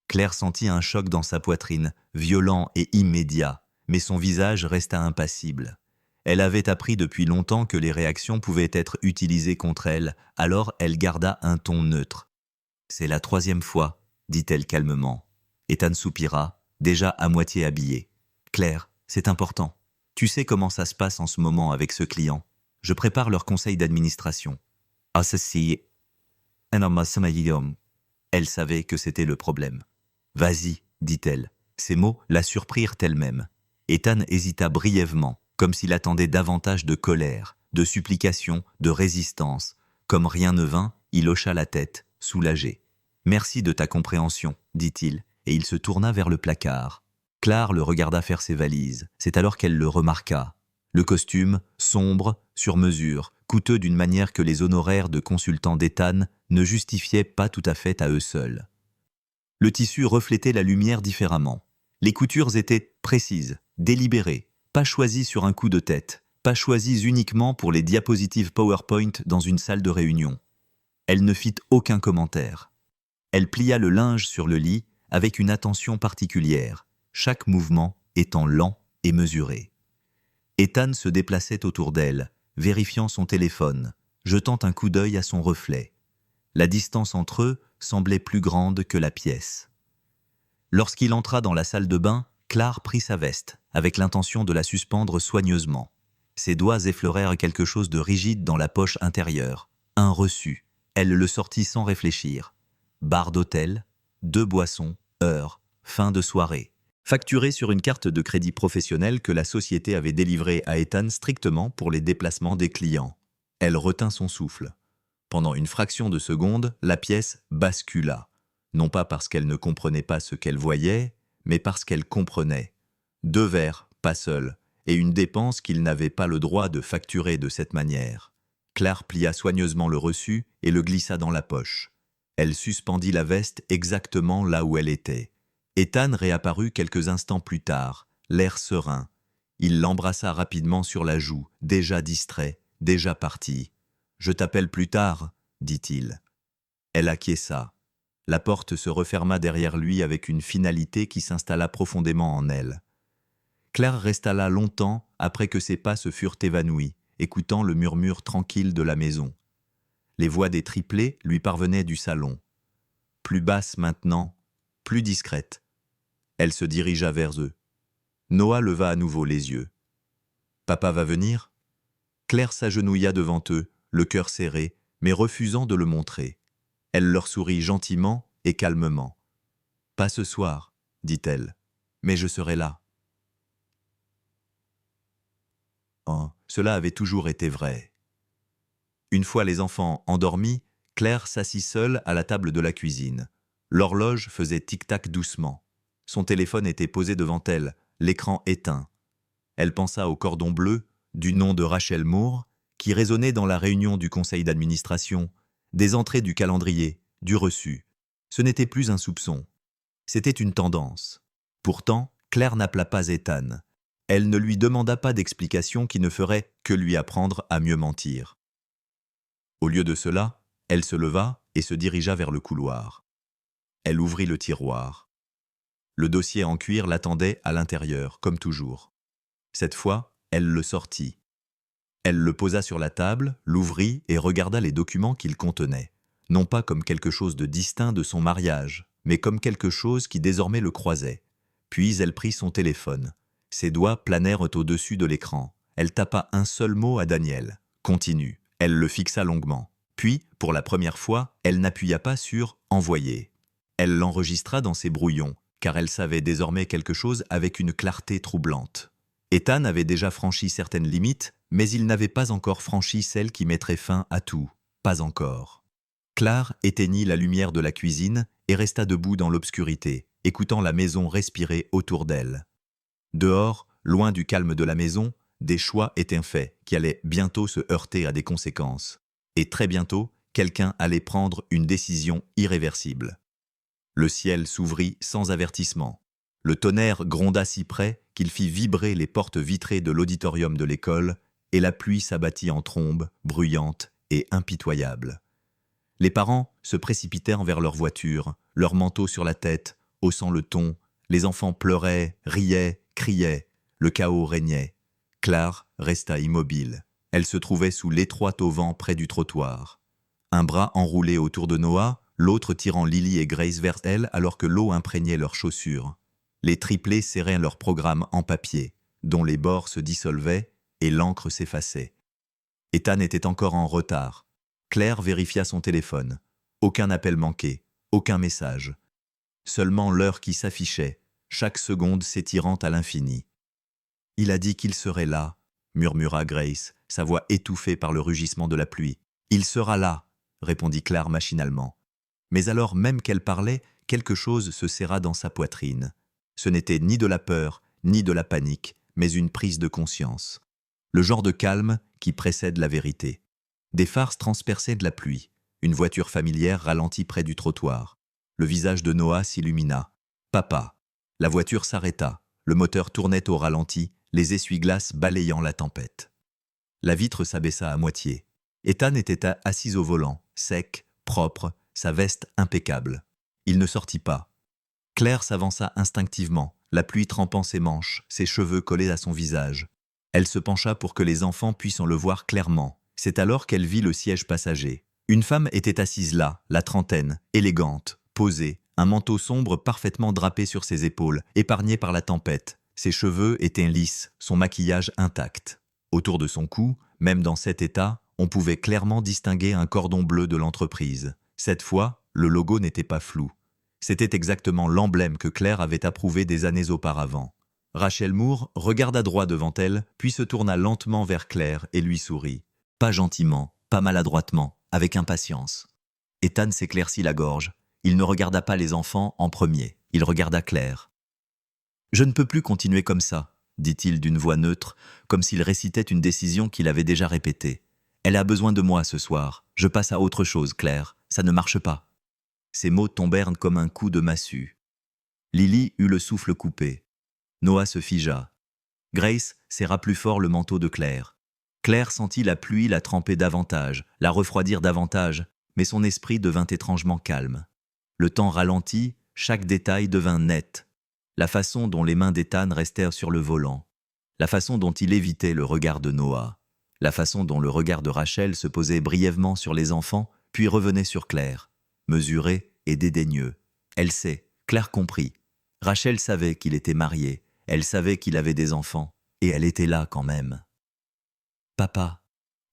Claire sentit un choc dans sa poitrine, violent et immédiat, mais son visage resta impassible. Elle avait appris depuis longtemps que les réactions pouvaient être utilisées contre elle, alors elle garda un ton neutre. « C'est la 3e fois, » dit-elle calmement. Ethan soupira, déjà à moitié habillé. « Claire, c'est important. Tu sais comment ça se passe en ce moment avec ce client. Je prépare leur conseil d'administration. » Ah, ceci. Elle savait que c'était le problème. « Vas-y, » dit-elle. Ces mots la surprirent elle-même. Ethan hésita brièvement, comme s'il attendait davantage de colère, de supplication, de résistance. Comme rien ne vint, il hocha la tête, soulagé. « Merci de ta compréhension, » dit-il, et il se tourna vers le placard. Claire le regarda faire ses valises. C'est alors qu'elle le remarqua. Le costume, sombre, sur mesure, coûteux d'une manière que les honoraires de consultant d'Ethan ne justifiaient pas tout à fait à eux seuls. Le tissu reflétait la lumière différemment. Les coutures étaient précises, délibérées, pas choisies sur un coup de tête, pas choisies uniquement pour les diapositives PowerPoint dans une salle de réunion. Elle ne fit aucun commentaire. Elle plia le linge sur le lit avec une attention particulière, chaque mouvement étant lent et mesuré. Ethan se déplaçait autour d'elle, vérifiant son téléphone, jetant un coup d'œil à son reflet. La distance entre eux semblait plus grande que la pièce. Lorsqu'il entra dans la salle de bain, Claire prit sa veste, avec l'intention de la suspendre soigneusement. Ses doigts effleurèrent quelque chose de rigide dans la poche intérieure. Un reçu. Elle le sortit sans réfléchir. Bar d'hôtel, 2 boissons, heure, fin de soirée. Facturé sur une carte de crédit professionnelle que la société avait délivrée à Ethan strictement pour les déplacements des clients. Elle retint son souffle. Pendant une fraction de seconde, la pièce bascula. Non pas parce qu'elle ne comprenait pas ce qu'elle voyait, mais parce qu'elle comprenait. 2 vers, pas seul, et une dépense qu'il n'avait pas le droit de facturer de cette manière. Claire plia soigneusement le reçu et le glissa dans la poche. Elle suspendit la veste exactement là où elle était. Ethan réapparut quelques instants plus tard, l'air serein. Il l'embrassa rapidement sur la joue, déjà distrait, déjà parti. « Je t'appelle plus tard », dit-il. Elle acquiesça. La porte se referma derrière lui avec une finalité qui s'installa profondément en elle. Claire resta là longtemps après que ses pas se furent évanouis, écoutant le murmure tranquille de la maison. Les voix des triplés lui parvenaient du salon. Plus basses maintenant, plus discrètes. Elle se dirigea vers eux. Noah leva à nouveau les yeux. « Papa va venir ?» Claire s'agenouilla devant eux, le cœur serré, mais refusant de le montrer. Elle leur sourit gentiment et calmement. « Pas ce soir, » dit-elle, « mais je serai là. » Oh, cela avait toujours été vrai. Une fois les enfants endormis, Claire s'assit seule à la table de la cuisine. L'horloge faisait tic-tac doucement. Son téléphone était posé devant elle, l'écran éteint. Elle pensa au cordon bleu, du nom de Rachel Moore, qui résonnait dans la réunion du conseil d'administration, des entrées du calendrier, du reçu. Ce n'était plus un soupçon. C'était une tendance. Pourtant, Claire n'appela pas Ethan. Elle ne lui demanda pas d'explication qui ne ferait que lui apprendre à mieux mentir. Au lieu de cela, elle se leva et se dirigea vers le couloir. Elle ouvrit le tiroir. Le dossier en cuir l'attendait à l'intérieur, comme toujours. Cette fois, elle le sortit. Elle le posa sur la table, l'ouvrit et regarda les documents qu'il contenait, non pas comme quelque chose de distinct de son mariage, mais comme quelque chose qui désormais le croisait. Puis elle prit son téléphone. Ses doigts planèrent au-dessus de l'écran. Elle tapa un seul mot à Daniel. « Continue ». Elle le fixa longuement. Puis, pour la première fois, elle n'appuya pas sur « Envoyer ». Elle l'enregistra dans ses brouillons, car elle savait désormais quelque chose avec une clarté troublante. Ethan avait déjà franchi certaines limites, mais il n'avait pas encore franchi celle qui mettrait fin à tout. Pas encore. Claire éteignit la lumière de la cuisine et resta debout dans l'obscurité, écoutant la maison respirer autour d'elle. Dehors, loin du calme de la maison, des choix étaient faits qui allaient bientôt se heurter à des conséquences. Et très bientôt, quelqu'un allait prendre une décision irréversible. Le ciel s'ouvrit sans avertissement. Le tonnerre gronda si près qu'il fit vibrer les portes vitrées de l'auditorium de l'école et la pluie s'abattit en trombe, bruyante et impitoyable. Les parents se précipitèrent vers leur voiture, leurs manteaux sur la tête, haussant le ton. Les enfants pleuraient, riaient, criaient. Le chaos régnait. Claire resta immobile. Elle se trouvait sous l'étroit auvent près du trottoir. Un bras enroulé autour de Noah, l'autre tirant Lily et Grace vers elle alors que l'eau imprégnait leurs chaussures. Les triplés serraient leur programme en papier, dont les bords se dissolvaient et l'encre s'effaçait. Ethan était encore en retard. Claire vérifia son téléphone. Aucun appel manqué, aucun message. Seulement l'heure qui s'affichait, chaque seconde s'étirant à l'infini. « Il a dit qu'il serait là », murmura Grace, sa voix étouffée par le rugissement de la pluie. « Il sera là », répondit Claire machinalement. Mais alors même qu'elle parlait, quelque chose se serra dans sa poitrine. Ce n'était ni de la peur, ni de la panique, mais une prise de conscience. Le genre de calme qui précède la vérité. Des phares transperçaient de la pluie. Une voiture familière ralentit près du trottoir. Le visage de Noah s'illumina. « Papa !» La voiture s'arrêta. Le moteur tournait au ralenti, les essuie-glaces balayant la tempête. La vitre s'abaissa à moitié. Ethan était assis au volant, sec, propre, sa veste impeccable. Il ne sortit pas. Claire s'avança instinctivement, la pluie trempant ses manches, ses cheveux collés à son visage. Elle se pencha pour que les enfants puissent en le voir clairement. C'est alors qu'elle vit le siège passager. Une femme était assise là, la trentaine, élégante, posée, un manteau sombre parfaitement drapé sur ses épaules, épargné par la tempête. Ses cheveux étaient lisses, son maquillage intact. Autour de son cou, même dans cet état, on pouvait clairement distinguer un cordon bleu de l'entreprise. Cette fois, le logo n'était pas flou. C'était exactement l'emblème que Claire avait approuvé des années auparavant. Rachel Moore regarda droit devant elle, puis se tourna lentement vers Claire et lui sourit. Pas gentiment, pas maladroitement, avec impatience. Ethan s'éclaircit la gorge. Il ne regarda pas les enfants en premier. Il regarda Claire. « Je ne peux plus continuer comme ça, » dit-il d'une voix neutre, comme s'il récitait une décision qu'il avait déjà répétée. « Elle a besoin de moi ce soir. Je passe à autre chose, Claire. Ça ne marche pas. » Ces mots tombèrent comme un coup de massue. Lily eut le souffle coupé. Noah se figea. Grace serra plus fort le manteau de Claire. Claire sentit la pluie la tremper davantage, la refroidir davantage, mais son esprit devint étrangement calme. Le temps ralentit, chaque détail devint net. La façon dont les mains d'Ethan restèrent sur le volant, la façon dont il évitait le regard de Noah, la façon dont le regard de Rachel se posait brièvement sur les enfants, puis revenait sur Claire, mesuré et dédaigneux. Elle sait, Claire comprit. Rachel savait qu'il était marié, elle savait qu'il avait des enfants, et elle était là quand même. « Papa, »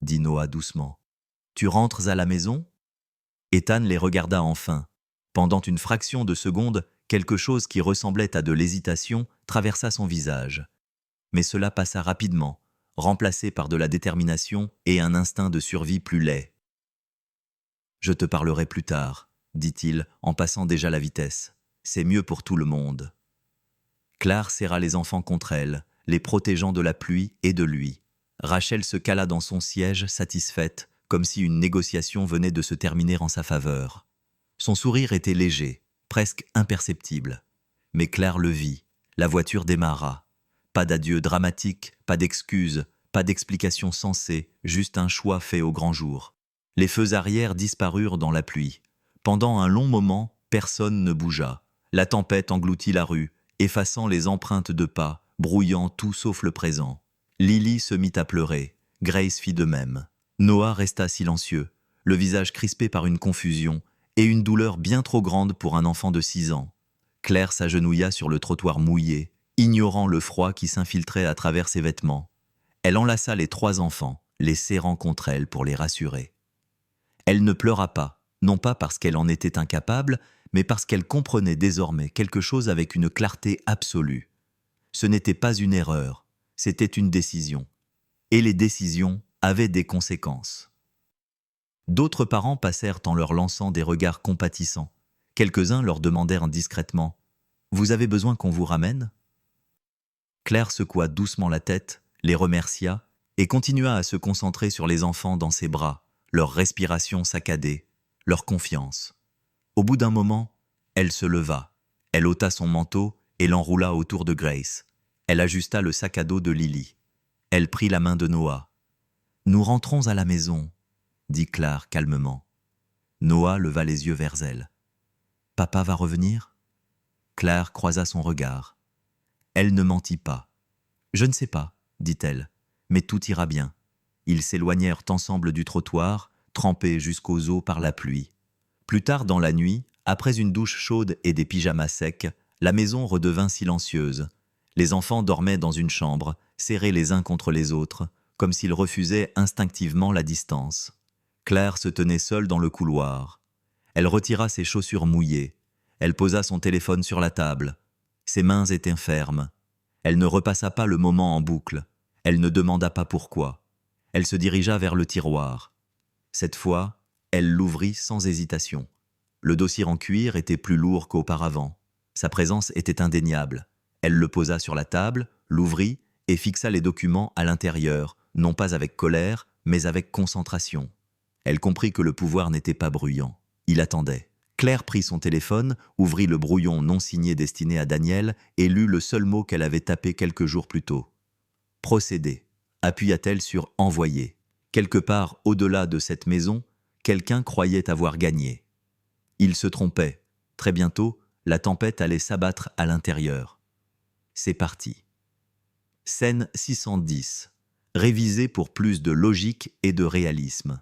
dit Noah doucement, « tu rentres à la maison ?» Ethan les regarda enfin. Pendant une fraction de seconde, quelque chose qui ressemblait à de l'hésitation traversa son visage. Mais cela passa rapidement, remplacé par de la détermination et un instinct de survie plus laid. « Je te parlerai plus tard, » dit-il en passant déjà la vitesse. « C'est mieux pour tout le monde. » Claire serra les enfants contre elle, les protégeant de la pluie et de lui. Rachel se cala dans son siège, satisfaite, comme si une négociation venait de se terminer en sa faveur. Son sourire était léger, presque imperceptible. Mais Claire le vit, la voiture démarra. Pas d'adieu dramatique, pas d'excuses, pas d'explication sensée, juste un choix fait au grand jour. Les feux arrière disparurent dans la pluie. Pendant un long moment, personne ne bougea. La tempête engloutit la rue, effaçant les empreintes de pas, brouillant tout sauf le présent. Lily se mit à pleurer, Grace fit de même. Noah resta silencieux, le visage crispé par une confusion et une douleur bien trop grande pour un enfant de 6 ans. Claire s'agenouilla sur le trottoir mouillé, ignorant le froid qui s'infiltrait à travers ses vêtements. Elle enlaça les 3 enfants, les serrant contre elle pour les rassurer. Elle ne pleura pas, non pas parce qu'elle en était incapable, mais parce qu'elle comprenait désormais quelque chose avec une clarté absolue. Ce n'était pas une erreur, c'était une décision. Et les décisions avaient des conséquences. D'autres parents passèrent en leur lançant des regards compatissants. Quelques-uns leur demandèrent discrètement « Vous avez besoin qu'on vous ramène ?» Claire secoua doucement la tête, les remercia et continua à se concentrer sur les enfants dans ses bras, leur respiration saccadée, leur confiance. Au bout d'un moment, elle se leva. Elle ôta son manteau et l'enroula autour de Grace. Elle ajusta le sac à dos de Lily. Elle prit la main de Noah. « Nous rentrons à la maison », dit Claire calmement. Noah leva les yeux vers elle. « Papa va revenir ?» Claire croisa son regard. Elle ne mentit pas. « Je ne sais pas, » dit-elle, « mais tout ira bien. » Ils s'éloignèrent ensemble du trottoir, trempés jusqu'aux os par la pluie. Plus tard dans la nuit, après une douche chaude et des pyjamas secs, la maison redevint silencieuse. Les enfants dormaient dans une chambre, serrés les uns contre les autres, comme s'ils refusaient instinctivement la distance. Claire se tenait seule dans le couloir. Elle retira ses chaussures mouillées. Elle posa son téléphone sur la table. Ses mains étaient fermes. Elle ne repassa pas le moment en boucle. Elle ne demanda pas pourquoi. Elle se dirigea vers le tiroir. Cette fois, elle l'ouvrit sans hésitation. Le dossier en cuir était plus lourd qu'auparavant. Sa présence était indéniable. Elle le posa sur la table, l'ouvrit et fixa les documents à l'intérieur, non pas avec colère, mais avec concentration. Elle comprit que le pouvoir n'était pas bruyant. Il attendait. Claire prit son téléphone, ouvrit le brouillon non signé destiné à Daniel et lut le seul mot qu'elle avait tapé quelques jours plus tôt. « Procéder », appuya-t-elle sur « Envoyer ». Quelque part au-delà de cette maison, quelqu'un croyait avoir gagné. Il se trompait. Très bientôt, la tempête allait s'abattre à l'intérieur. C'est parti. Scène 610. Révisée pour plus de logique et de réalisme.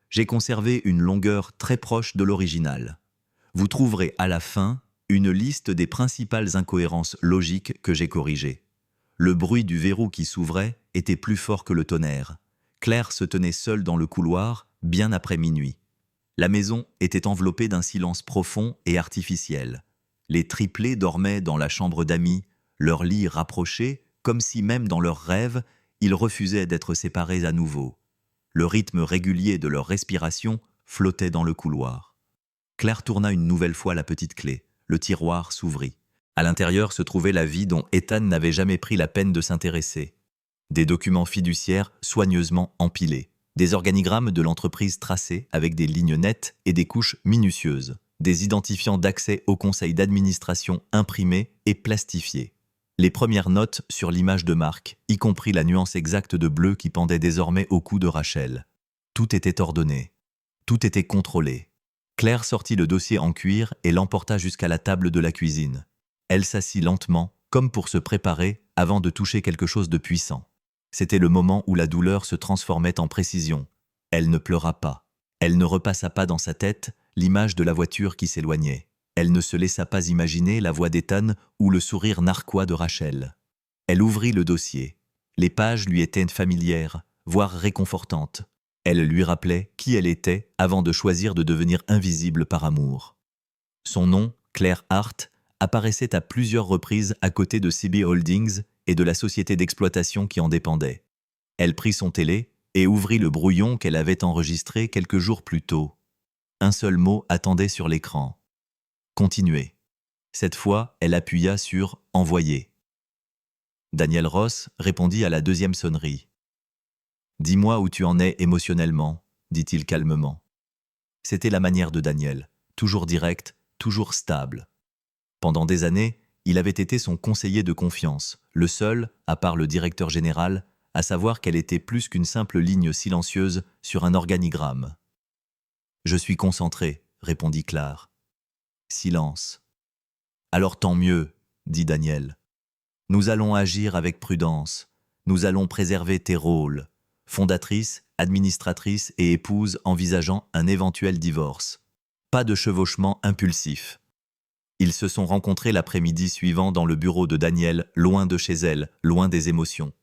J'ai conservé une longueur très proche de l'original. Vous trouverez à la fin une liste des principales incohérences logiques que j'ai corrigées. Le bruit du verrou qui s'ouvrait était plus fort que le tonnerre. Claire se tenait seule dans le couloir, bien après minuit. La maison était enveloppée d'un silence profond et artificiel. Les triplés dormaient dans la chambre d'amis, leurs lits rapprochés, comme si même dans leurs rêves, ils refusaient d'être séparés à nouveau. Le rythme régulier de leur respiration flottait dans le couloir. Claire tourna une nouvelle fois la petite clé. Le tiroir s'ouvrit. À l'intérieur se trouvait la vie dont Ethan n'avait jamais pris la peine de s'intéresser. Des documents fiduciaires soigneusement empilés. Des organigrammes de l'entreprise tracés avec des lignes nettes et des couches minutieuses. Des identifiants d'accès au conseil d'administration imprimés et plastifiés. Les premières notes sur l'image de marque, y compris la nuance exacte de bleu qui pendait désormais au cou de Rachel. Tout était ordonné. Tout était contrôlé. Claire sortit le dossier en cuir et l'emporta jusqu'à la table de la cuisine. Elle s'assit lentement, comme pour se préparer, avant de toucher quelque chose de puissant. C'était le moment où la douleur se transformait en précision. Elle ne pleura pas. Elle ne repassa pas dans sa tête l'image de la voiture qui s'éloignait. Elle ne se laissa pas imaginer la voix d'Ethan ou le sourire narquois de Rachel. Elle ouvrit le dossier. Les pages lui étaient familières, voire réconfortantes. Elle lui rappelait qui elle était avant de choisir de devenir invisible par amour. Son nom, Claire Hart, apparaissait à plusieurs reprises à côté de CB Holdings et de la société d'exploitation qui en dépendait. Elle prit son télé et ouvrit le brouillon qu'elle avait enregistré quelques jours plus tôt. Un seul mot attendait sur l'écran. Continuer. Cette fois, elle appuya sur « Envoyer ». Daniel Ross répondit à la deuxième sonnerie. « Dis-moi où tu en es émotionnellement », dit-il calmement. C'était la manière de Daniel, toujours direct, toujours stable. Pendant des années, il avait été son conseiller de confiance, le seul, à part le directeur général, à savoir qu'elle était plus qu'une simple ligne silencieuse sur un organigramme. « Je suis concentré », répondit Claire. Silence. « Alors tant mieux, » dit Daniel. « Nous allons agir avec prudence. Nous allons préserver tes rôles. Fondatrice, administratrice et épouse envisageant un éventuel divorce. Pas de chevauchement impulsif. » Ils se sont rencontrés l'après-midi suivant dans le bureau de Daniel, loin de chez elle, loin des émotions.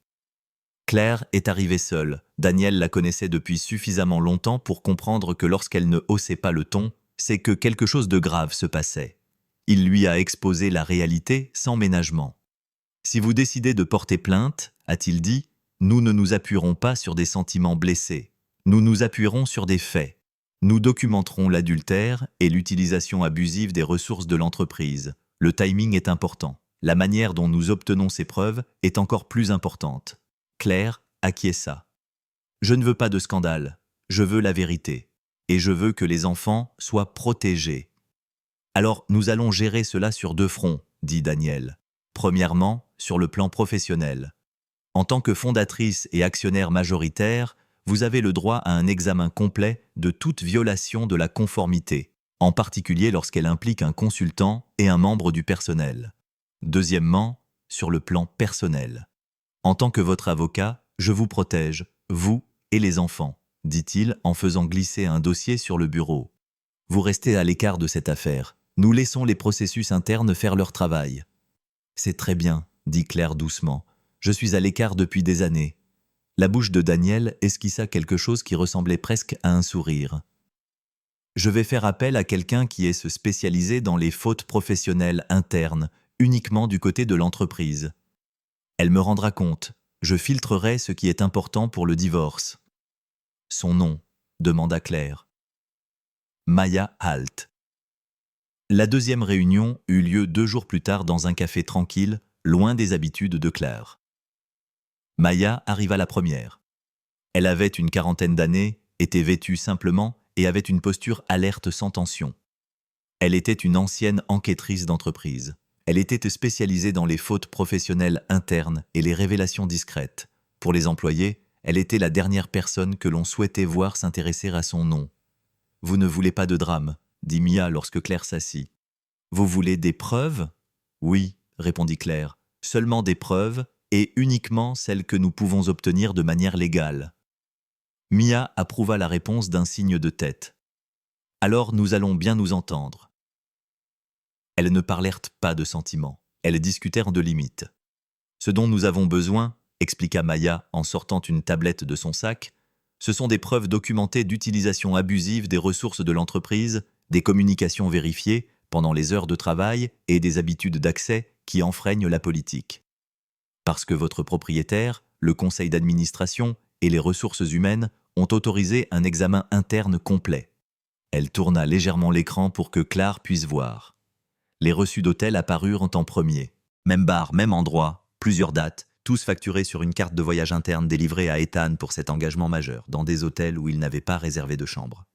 Claire est arrivée seule. Daniel la connaissait depuis suffisamment longtemps pour comprendre que lorsqu'elle ne haussait pas le ton, c'est que quelque chose de grave se passait. Il lui a exposé la réalité sans ménagement. « Si vous décidez de porter plainte, a-t-il dit, nous ne nous appuierons pas sur des sentiments blessés. Nous nous appuierons sur des faits. Nous documenterons l'adultère et l'utilisation abusive des ressources de l'entreprise. Le timing est important. La manière dont nous obtenons ces preuves est encore plus importante. » Claire acquiesça. « Je ne veux pas de scandale. Je veux la vérité. Et je veux que les enfants soient protégés. » « Alors, nous allons gérer cela sur deux fronts, » dit Daniel. « Premièrement, sur le plan professionnel. En tant que fondatrice et actionnaire majoritaire, vous avez le droit à un examen complet de toute violation de la conformité, en particulier lorsqu'elle implique un consultant et un membre du personnel. Deuxièmement, sur le plan personnel. En tant que votre avocat, je vous protège, vous et les enfants, dit-il en faisant glisser un dossier sur le bureau. Vous restez à l'écart de cette affaire. Nous laissons les processus internes faire leur travail. C'est très bien, dit Claire doucement. Je suis à l'écart depuis des années. La bouche de Daniel esquissa quelque chose qui ressemblait presque à un sourire. Je vais faire appel à quelqu'un qui est se spécialiser dans les fautes professionnelles internes, uniquement du côté de l'entreprise. Elle me rendra compte. Je filtrerai ce qui est important pour le divorce. Son nom, demanda Claire. Maya Halt. La deuxième réunion eut lieu 2 jours plus tard dans un café tranquille, loin des habitudes de Claire. Maya arriva la première. Elle avait une quarantaine d'années, était vêtue simplement et avait une posture alerte sans tension. Elle était une ancienne enquêtrice d'entreprise. Elle était spécialisée dans les fautes professionnelles internes et les révélations discrètes. Pour les employés, elle était la dernière personne que l'on souhaitait voir s'intéresser à son nom. « Vous ne voulez pas de drame », dit Mia lorsque Claire s'assit. « Vous voulez des preuves ?» ?»« Oui, » répondit Claire, « seulement des preuves et uniquement celles que nous pouvons obtenir de manière légale. » Mia approuva la réponse d'un signe de tête. « Alors nous allons bien nous entendre. » Elles ne parlèrent pas de sentiments, elles discutèrent de limites. « Ce dont nous avons besoin, » expliqua Maya en sortant une tablette de son sac, « ce sont des preuves documentées d'utilisation abusive des ressources de l'entreprise, des communications vérifiées pendant les heures de travail et des habitudes d'accès qui enfreignent la politique. Parce que votre propriétaire, le conseil d'administration et les ressources humaines ont autorisé un examen interne complet. Elle tourna légèrement l'écran pour que Claire puisse voir. Les reçus d'hôtel apparurent en premier. Même bar, même endroit, plusieurs dates, tous facturés sur une carte de voyage interne délivrée à Ethan pour cet engagement majeur, dans des hôtels où il n'avait pas réservé de chambre.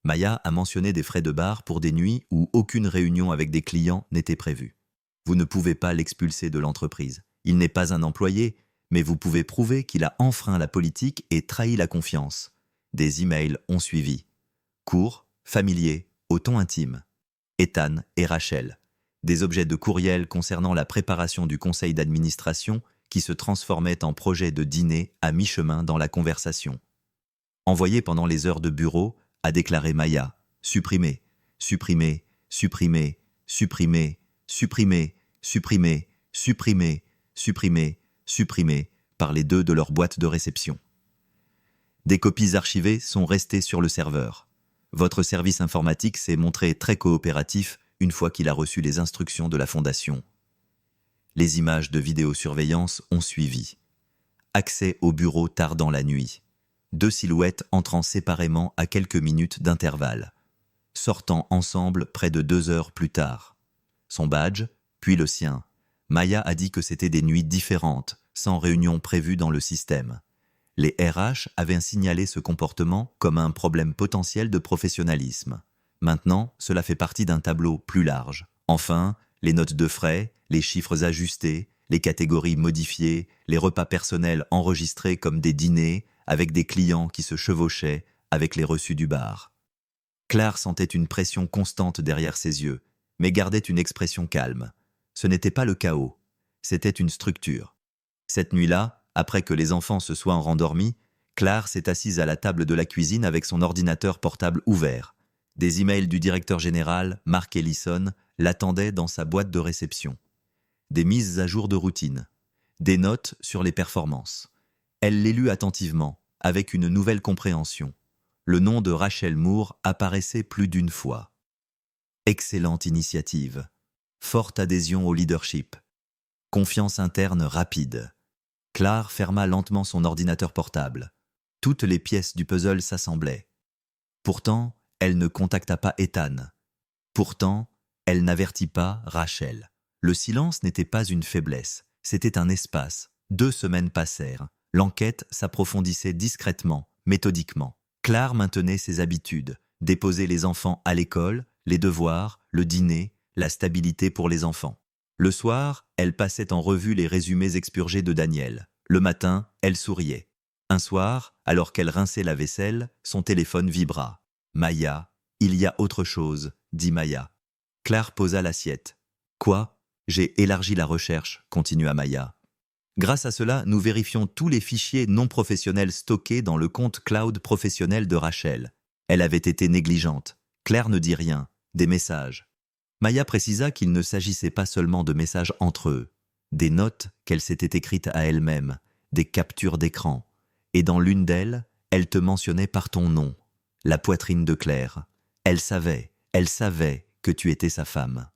Maya a mentionné des frais de bar pour des nuits où aucune réunion avec des clients n'était prévue. Vous ne pouvez pas l'expulser de l'entreprise. Il n'est pas un employé, mais vous pouvez prouver qu'il a enfreint la politique et trahi la confiance. Des emails ont suivi. Courts, familiers, au ton intime. Ethan et Rachel. Des objets de courriel concernant la préparation du conseil d'administration qui se transformaient en projet de dîner à mi-chemin dans la conversation. Envoyé pendant les heures de bureau, a déclaré Maya, supprimé, supprimé, supprimé, supprimé, supprimé, supprimé, supprimé, supprimé, supprimé par les deux de leur boîte de réception. Des copies archivées sont restées sur le serveur. Votre service informatique s'est montré très coopératif une fois qu'il a reçu les instructions de la Fondation. Les images de vidéosurveillance ont suivi. Accès au bureau tardant la nuit. 2 silhouettes entrant séparément à quelques minutes d'intervalle. Sortant ensemble près de 2 heures plus tard. Son badge, puis le sien. Maya a dit que c'était des nuits différentes, sans réunion prévue dans le système. Les RH avaient signalé ce comportement comme un problème potentiel de professionnalisme. Maintenant, cela fait partie d'un tableau plus large. Enfin, les notes de frais, les chiffres ajustés, les catégories modifiées, les repas personnels enregistrés comme des dîners, avec des clients qui se chevauchaient avec les reçus du bar. Claire sentait une pression constante derrière ses yeux, mais gardait une expression calme. Ce n'était pas le chaos, c'était une structure. Cette nuit-là, après que les enfants se soient rendormis, Claire s'est assise à la table de la cuisine avec son ordinateur portable ouvert. Des emails du directeur général, Mark Ellison, l'attendaient dans sa boîte de réception. Des mises à jour de routine, des notes sur les performances. Elle les lut attentivement, avec une nouvelle compréhension. Le nom de Rachel Moore apparaissait plus d'une fois. Excellente initiative. Forte adhésion au leadership. Confiance interne rapide. Claire ferma lentement son ordinateur portable. Toutes les pièces du puzzle s'assemblaient. Pourtant, elle ne contacta pas Ethan. Pourtant, elle n'avertit pas Rachel. Le silence n'était pas une faiblesse, c'était un espace. 2 semaines passèrent. L'enquête s'approfondissait discrètement, méthodiquement. Claire maintenait ses habitudes, déposer les enfants à l'école, les devoirs, le dîner, la stabilité pour les enfants. Le soir, elle passait en revue les résumés expurgés de Daniel. Le matin, elle souriait. Un soir, alors qu'elle rinçait la vaisselle, son téléphone vibra. « Maya, il y a autre chose », dit Maya. Claire posa l'assiette. « Quoi ? J'ai élargi la recherche », continua Maya. Grâce à cela, nous vérifions tous les fichiers non professionnels stockés dans le compte cloud professionnel de Rachel. Elle avait été négligente. Claire ne dit rien. Des messages. Maya précisa qu'il ne s'agissait pas seulement de messages entre eux. Des notes qu'elle s'était écrites à elle-même, des captures d'écran. Et dans l'une d'elles, elle te mentionnait par ton nom. La poitrine de Claire. Elle savait que tu étais sa femme.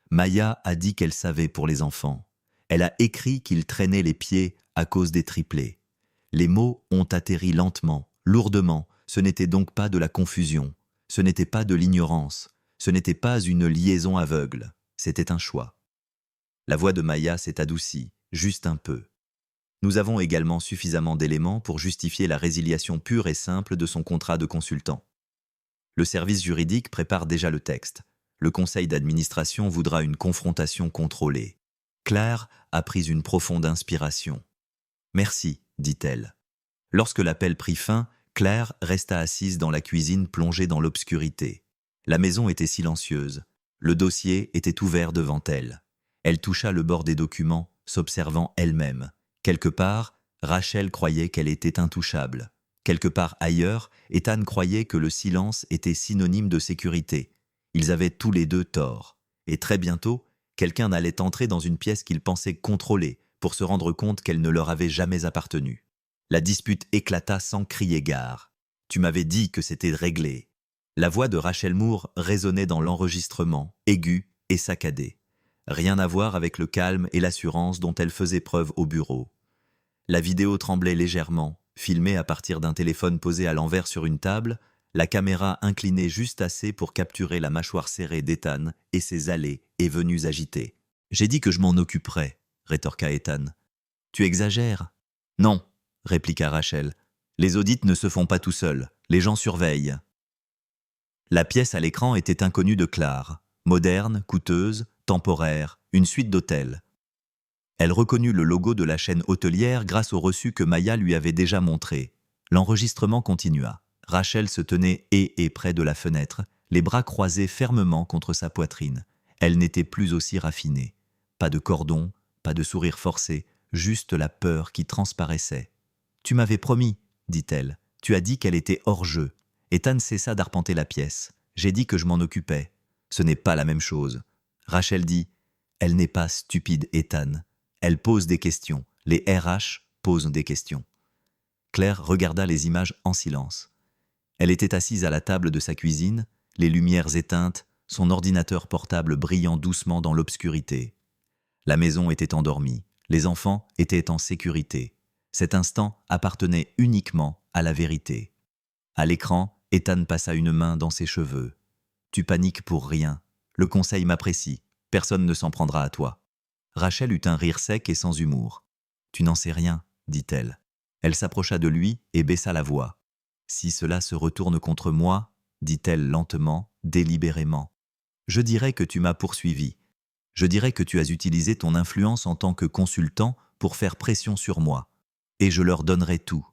Maya a dit qu'elle savait pour les enfants. Elle a écrit qu'il traînait les pieds à cause des triplés. Les mots ont atterri lentement, lourdement. Ce n'était donc pas de la confusion. Ce n'était pas de l'ignorance. Ce n'était pas une liaison aveugle. C'était un choix. La voix de Maya s'est adoucie, juste un peu. Nous avons également suffisamment d'éléments pour justifier la résiliation pure et simple de son contrat de consultant. Le service juridique prépare déjà le texte. Le conseil d'administration voudra une confrontation contrôlée. Claire a pris une profonde inspiration. « Merci », dit-elle. Lorsque l'appel prit fin, Claire resta assise dans la cuisine plongée dans l'obscurité. La maison était silencieuse. Le dossier était ouvert devant elle. Elle toucha le bord des documents, s'observant elle-même. Quelque part, Rachel croyait qu'elle était intouchable. Quelque part ailleurs, Ethan croyait que le silence était synonyme de sécurité. Ils avaient tous les deux tort. Et très bientôt, quelqu'un allait entrer dans une pièce qu'ils pensaient contrôler pour se rendre compte qu'elle ne leur avait jamais appartenu. La dispute éclata sans crier gare. « Tu m'avais dit que c'était réglé. » La voix de Rachel Moore résonnait dans l'enregistrement, aiguë et saccadée. Rien à voir avec le calme et l'assurance dont elle faisait preuve au bureau. La vidéo tremblait légèrement, filmé à partir d'un téléphone posé à l'envers sur une table, la caméra inclinée juste assez pour capturer la mâchoire serrée d'Ethan et ses allées et venues agitées. « J'ai dit que je m'en occuperais, » rétorqua Ethan. « Tu exagères. »« Non, » répliqua Rachel. « Les audits ne se font pas tout seuls, les gens surveillent. » La pièce à l'écran était inconnue de Claire. Moderne, coûteuse, temporaire, une suite d'hôtels. Elle reconnut le logo de la chaîne hôtelière grâce au reçu que Maya lui avait déjà montré. L'enregistrement continua. Rachel se tenait et près de la fenêtre, les bras croisés fermement contre sa poitrine. Elle n'était plus aussi raffinée. Pas de cordon, pas de sourire forcé, juste la peur qui transparaissait. « Tu m'avais promis, » dit-elle. « Tu as dit qu'elle était hors jeu. » Ethan cessa d'arpenter la pièce. « J'ai dit que je m'en occupais. » Ce n'est pas la même chose. Rachel dit « Elle n'est pas stupide, Ethan. Elle pose des questions. Les RH posent des questions. » Claire regarda les images en silence. Elle était assise à la table de sa cuisine, les lumières éteintes, son ordinateur portable brillant doucement dans l'obscurité. La maison était endormie, les enfants étaient en sécurité. Cet instant appartenait uniquement à la vérité. À l'écran, Ethan passa une main dans ses cheveux. « Tu paniques pour rien. Le conseil m'apprécie. Personne ne s'en prendra à toi. » Rachel eut un rire sec et sans humour. « Tu n'en sais rien, » dit-elle. Elle s'approcha de lui et baissa la voix. « Si cela se retourne contre moi, » dit-elle lentement, délibérément, « je dirais que tu m'as poursuivi. Je dirais que tu as utilisé ton influence en tant que consultant pour faire pression sur moi. Et je leur donnerai tout. »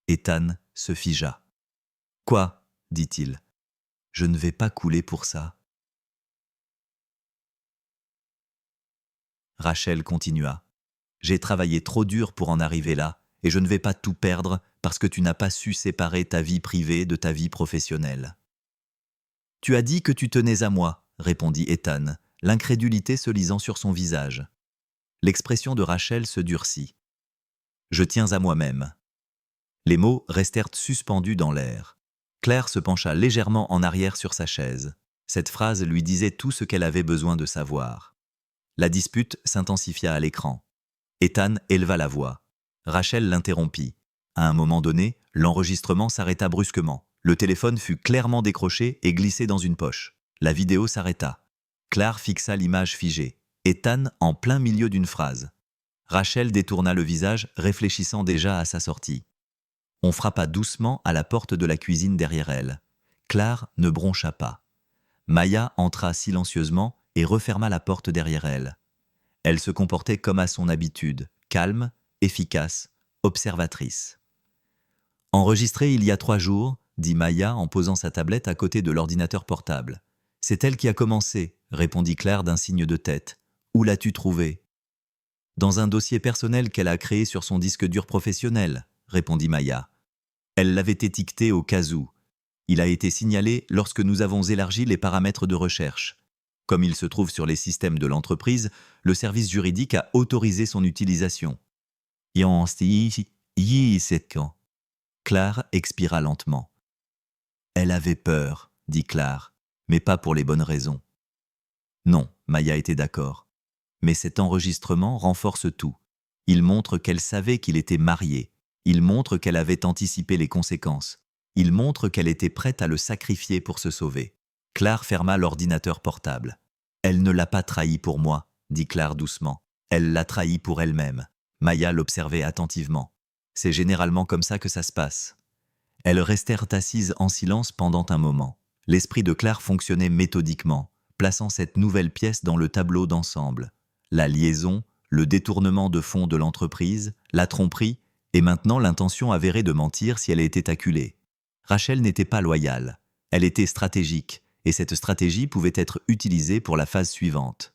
Ethan se figea. « Quoi ?» dit-il. « Je ne vais pas couler pour ça. » Rachel continua. « J'ai travaillé trop dur pour en arriver là, et je ne vais pas tout perdre parce que tu n'as pas su séparer ta vie privée de ta vie professionnelle. »« Tu as dit que tu tenais à moi, » répondit Ethan, l'incrédulité se lisant sur son visage. L'expression de Rachel se durcit. « Je tiens à moi-même. » Les mots restèrent suspendus dans l'air. Claire se pencha légèrement en arrière sur sa chaise. Cette phrase lui disait tout ce qu'elle avait besoin de savoir. La dispute s'intensifia à l'écran. Ethan éleva la voix. Rachel l'interrompit. À un moment donné, l'enregistrement s'arrêta brusquement. Le téléphone fut clairement décroché et glissé dans une poche. La vidéo s'arrêta. Claire fixa l'image figée. Ethan en plein milieu d'une phrase. Rachel détourna le visage, réfléchissant déjà à sa sortie. On frappa doucement à la porte de la cuisine derrière elle. Claire ne broncha pas. Maya entra silencieusement et referma la porte derrière elle. Elle se comportait comme à son habitude, calme, efficace, observatrice. « Enregistré il y a 3 jours, » dit Maya en posant sa tablette à côté de l'ordinateur portable. « C'est elle qui a commencé, » répondit Claire d'un signe de tête. « Où l'as-tu trouvée ?»« Dans un dossier personnel qu'elle a créé sur son disque dur professionnel, » répondit Maya. Elle l'avait étiqueté au cas où. Il a été signalé lorsque nous avons élargi les paramètres de recherche. Comme il se trouve sur les systèmes de l'entreprise, le service juridique a autorisé son utilisation. Claire expira lentement. Elle avait peur, dit Claire, mais pas pour les bonnes raisons. Non, Maya était d'accord. Mais cet enregistrement renforce tout. Il montre qu'elle savait qu'il était marié. Il montre qu'elle avait anticipé les conséquences. Il montre qu'elle était prête à le sacrifier pour se sauver. Claire ferma l'ordinateur portable. « Elle ne l'a pas trahi pour moi, » dit Claire doucement. « Elle l'a trahi pour elle-même. » Maya l'observait attentivement. « C'est généralement comme ça que ça se passe. » Elles restèrent assises en silence pendant un moment. L'esprit de Claire fonctionnait méthodiquement, plaçant cette nouvelle pièce dans le tableau d'ensemble. La liaison, le détournement de fonds de l'entreprise, la tromperie, et maintenant l'intention avérée de mentir si elle était acculée. Rachel n'était pas loyale, elle était stratégique, et cette stratégie pouvait être utilisée pour la phase suivante.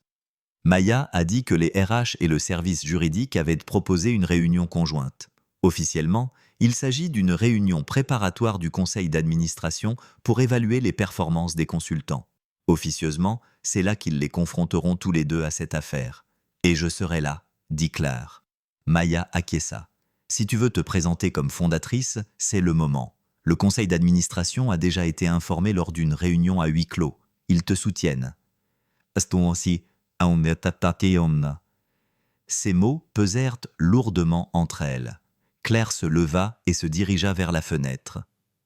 Maya a dit que les RH et le service juridique avaient proposé une réunion conjointe. Officiellement, il s'agit d'une réunion préparatoire du conseil d'administration pour évaluer les performances des consultants. Officieusement, c'est là qu'ils les confronteront tous les deux à cette affaire. « Et je serai là », dit Claire. Maya acquiesça. « Si tu veux te présenter comme fondatrice, c'est le moment. Le conseil d'administration a déjà été informé lors d'une réunion à huis clos. Ils te soutiennent. » Ces mots pesèrent lourdement entre elles. Claire se leva et se dirigea vers la fenêtre.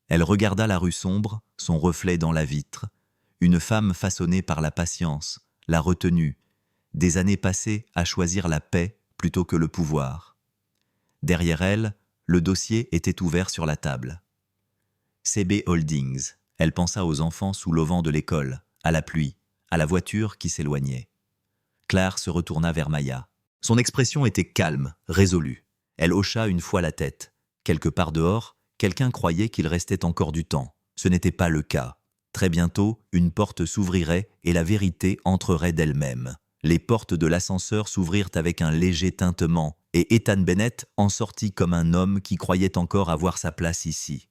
Elle regarda la rue sombre, son reflet dans la vitre. Une femme façonnée par la patience, la retenue, des années passées à choisir la paix plutôt que le pouvoir. Derrière elle, le dossier était ouvert sur la table. CB Holdings. Elle pensa aux enfants sous l'auvent de l'école, à la pluie, à la voiture qui s'éloignait. Claire se retourna vers Maya. Son expression était calme, résolue. Elle hocha une fois la tête. Quelque part dehors, quelqu'un croyait qu'il restait encore du temps. Ce n'était pas le cas. Très bientôt, une porte s'ouvrirait et la vérité entrerait d'elle-même. Les portes de l'ascenseur s'ouvrirent avec un léger tintement et Ethan Bennett en sortit comme un homme qui croyait encore avoir sa place ici.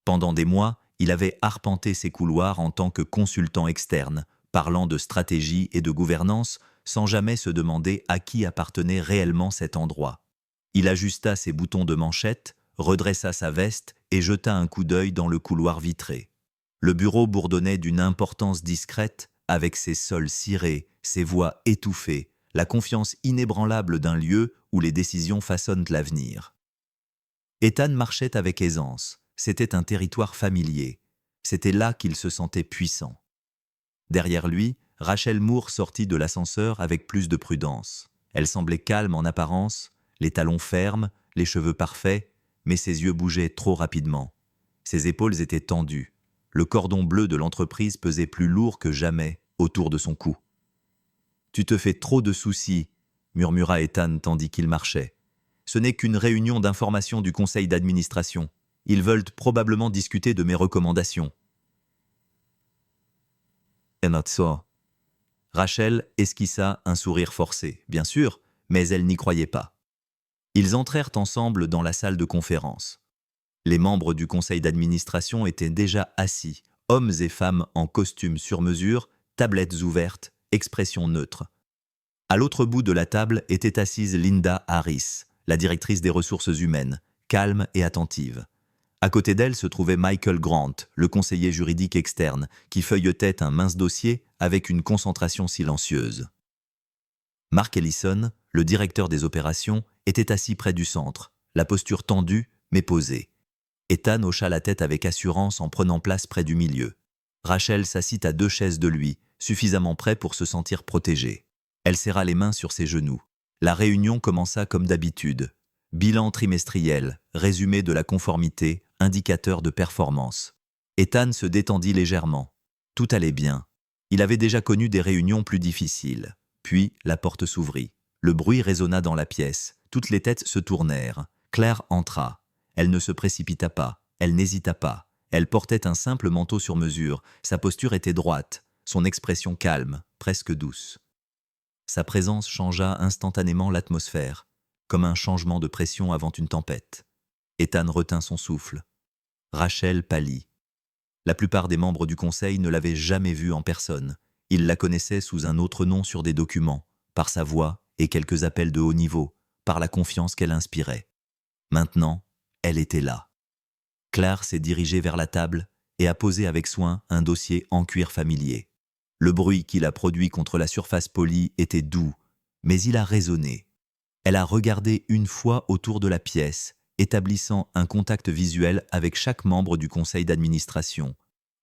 Pendant des mois, il avait arpenté ces couloirs en tant que consultant externe, parlant de stratégie et de gouvernance sans jamais se demander à qui appartenait réellement cet endroit. Il ajusta ses boutons de manchette, redressa sa veste et jeta un coup d'œil dans le couloir vitré. Le bureau bourdonnait d'une importance discrète, avec ses sols cirés, ses voix étouffées, la confiance inébranlable d'un lieu où les décisions façonnent l'avenir. Ethan marchait avec aisance. C'était un territoire familier. C'était là qu'il se sentait puissant. Derrière lui, Rachel Moore sortit de l'ascenseur avec plus de prudence. Elle semblait calme en apparence, les talons fermes, les cheveux parfaits, mais ses yeux bougeaient trop rapidement. Ses épaules étaient tendues. Le cordon bleu de l'entreprise pesait plus lourd que jamais autour de son cou. « Tu te fais trop de soucis », murmura Ethan tandis qu'il marchait. « Ce n'est qu'une réunion d'information du conseil d'administration. Ils veulent probablement discuter de mes recommandations. » Et not so. Rachel esquissa un sourire forcé, bien sûr, mais elle n'y croyait pas. Ils entrèrent ensemble dans la salle de conférence. Les membres du conseil d'administration étaient déjà assis, hommes et femmes en costume sur mesure, tablettes ouvertes, expression neutre. À l'autre bout de la table était assise Linda Harris, la directrice des ressources humaines, calme et attentive. À côté d'elle se trouvait Michael Grant, le conseiller juridique externe, qui feuilletait un mince dossier avec une concentration silencieuse. Mark Ellison, le directeur des opérations, était assis près du centre, la posture tendue mais posée. Ethan hocha la tête avec assurance en prenant place près du milieu. Rachel s'assit à 2 chaises de lui, suffisamment près pour se sentir protégée. Elle serra les mains sur ses genoux. La réunion commença comme d'habitude. Bilan trimestriel, résumé de la conformité, indicateur de performance. Ethan se détendit légèrement. Tout allait bien. Il avait déjà connu des réunions plus difficiles. Puis la porte s'ouvrit. Le bruit résonna dans la pièce. Toutes les têtes se tournèrent. Claire entra. Elle ne se précipita pas. Elle n'hésita pas. Elle portait un simple manteau sur mesure. Sa posture était droite. Son expression calme, presque douce. Sa présence changea instantanément l'atmosphère, comme un changement de pression avant une tempête. Ethan retint son souffle. Rachel pâlit. La plupart des membres du conseil ne l'avaient jamais vue en personne. Ils la connaissaient sous un autre nom sur des documents, par sa voix et quelques appels de haut niveau, par la confiance qu'elle inspirait. Maintenant, elle était là. Claire s'est dirigée vers la table et a posé avec soin un dossier en cuir familier. Le bruit qu'il a produit contre la surface polie était doux, mais il a résonné. Elle a regardé une fois autour de la pièce, établissant un contact visuel avec chaque membre du conseil d'administration.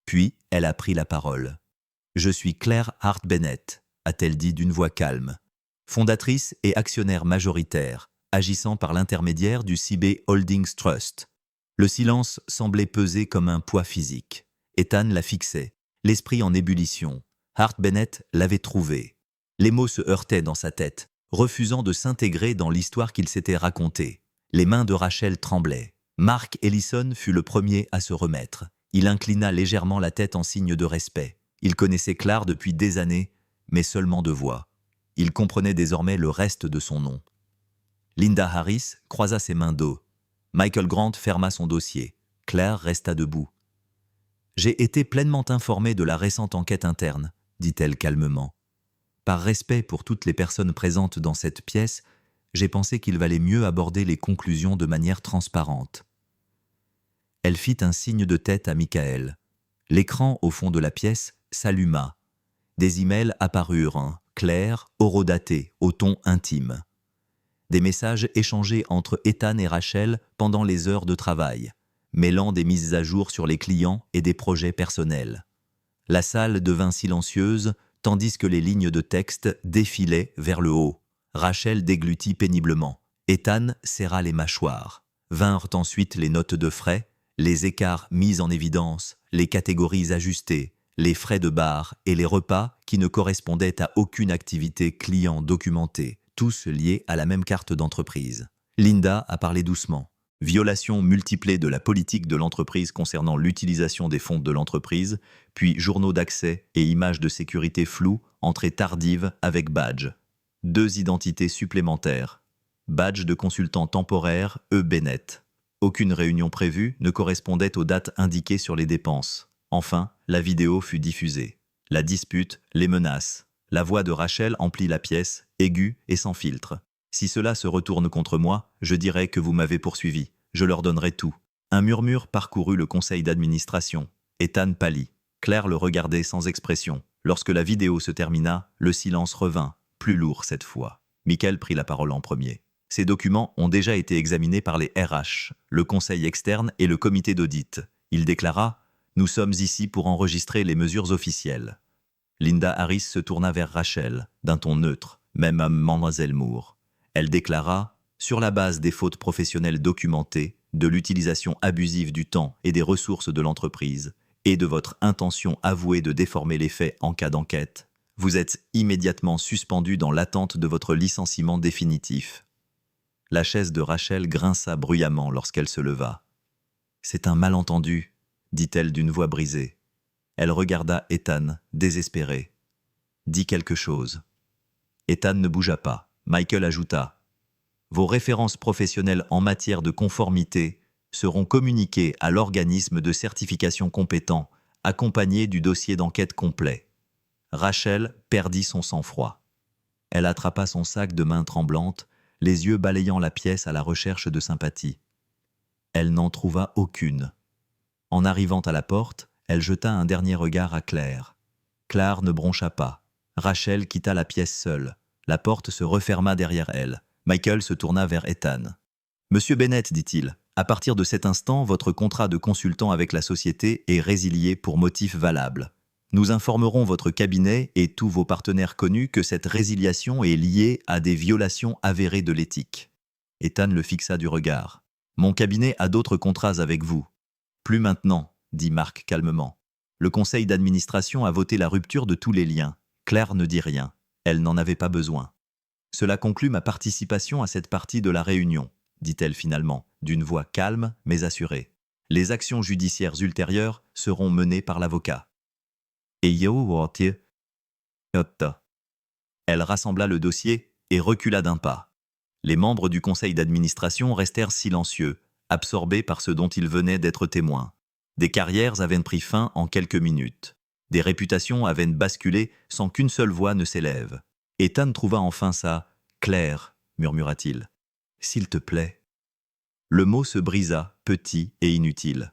Puis, elle a pris la parole. « Je suis Claire Hart Bennett », a-t-elle dit d'une voix calme. Fondatrice et actionnaire majoritaire, agissant par l'intermédiaire du CB Holdings Trust. Le silence semblait peser comme un poids physique. Ethan la fixait, l'esprit en ébullition. Hart Bennett l'avait trouvée. Les mots se heurtaient dans sa tête, refusant de s'intégrer dans l'histoire qu'il s'était racontée. Les mains de Rachel tremblaient. Mark Ellison fut le premier à se remettre. Il inclina légèrement la tête en signe de respect. Il connaissait Claire depuis des années, mais seulement de voix. Il comprenait désormais le reste de son nom. Linda Harris croisa ses mains d'eau. Michael Grant ferma son dossier. Claire resta debout. « J'ai été pleinement informée de la récente enquête interne », dit-elle calmement. « Par respect pour toutes les personnes présentes dans cette pièce, j'ai pensé qu'il valait mieux aborder les conclusions de manière transparente. » Elle fit un signe de tête à Michael. L'écran au fond de la pièce s'alluma. Des emails apparurent, clairs, horodatés, au ton intime. Des messages échangés entre Ethan et Rachel pendant les heures de travail, mêlant des mises à jour sur les clients et des projets personnels. La salle devint silencieuse, tandis que les lignes de texte défilaient vers le haut. Rachel déglutit péniblement. Ethan serra les mâchoires. Vinrent ensuite les notes de frais, les écarts mis en évidence, les catégories ajustées, les frais de bar et les repas qui ne correspondaient à aucune activité client documentée, tous liés à la même carte d'entreprise. Linda a parlé doucement. Violation multipliée de la politique de l'entreprise concernant l'utilisation des fonds de l'entreprise, puis journaux d'accès et images de sécurité floues, entrée tardive avec badge. 2 identités supplémentaires. Badge de consultant temporaire E. Bennett. Aucune réunion prévue ne correspondait aux dates indiquées sur les dépenses. Enfin, la vidéo fut diffusée. La dispute, les menaces. La voix de Rachel emplit la pièce, aiguë et sans filtre. Si cela se retourne contre moi, je dirai que vous m'avez poursuivi. Je leur donnerai tout. Un murmure parcourut le conseil d'administration. Ethan pâlit. Claire le regardait sans expression. Lorsque la vidéo se termina, le silence revint, plus lourd cette fois. Michael prit la parole en premier. Ces documents ont déjà été examinés par les RH, le conseil externe et le comité d'audit. Il déclara « Nous sommes ici pour enregistrer les mesures officielles ». Linda Harris se tourna vers Rachel, d'un ton neutre, même à Mademoiselle Moore. Elle déclara « Sur la base des fautes professionnelles documentées, de l'utilisation abusive du temps et des ressources de l'entreprise, et de votre intention avouée de déformer les faits en cas d'enquête, vous êtes immédiatement suspendu dans l'attente de votre licenciement définitif. » La chaise de Rachel grinça bruyamment lorsqu'elle se leva. « C'est un malentendu, » dit-elle d'une voix brisée. Elle regarda Ethan, désespéré. « Dis quelque chose. » Ethan ne bougea pas. Michael ajouta « Vos références professionnelles en matière de conformité seront communiquées à l'organisme de certification compétent, accompagné du dossier d'enquête complet. » Rachel perdit son sang-froid. Elle attrapa son sac de main tremblante, les yeux balayant la pièce à la recherche de sympathie. Elle n'en trouva aucune. En arrivant à la porte, elle jeta un dernier regard à Claire. Claire ne broncha pas. Rachel quitta la pièce seule. La porte se referma derrière elle. Michael se tourna vers Ethan. « Monsieur Bennett, dit-il, à partir de cet instant, votre contrat de consultant avec la société est résilié pour motif valable. Nous informerons votre cabinet et tous vos partenaires connus que cette résiliation est liée à des violations avérées de l'éthique. » Ethan le fixa du regard. « Mon cabinet a d'autres contrats avec vous. »« Plus maintenant, » dit Marc calmement. Le conseil d'administration a voté la rupture de tous les liens. Claire ne dit rien. Elle n'en avait pas besoin. « Cela conclut ma participation à cette partie de la réunion, » dit-elle finalement, d'une voix calme mais assurée. « Les actions judiciaires ultérieures seront menées par l'avocat. » Elle rassembla le dossier et recula d'un pas. Les membres du conseil d'administration restèrent silencieux, absorbés par ce dont ils venaient d'être témoins. Des carrières avaient pris fin en quelques minutes. Des réputations avaient basculé sans qu'une seule voix ne s'élève. Ethan trouva enfin ça. « Claire, » murmura-t-il. « S'il te plaît. » Le mot se brisa, petit et inutile.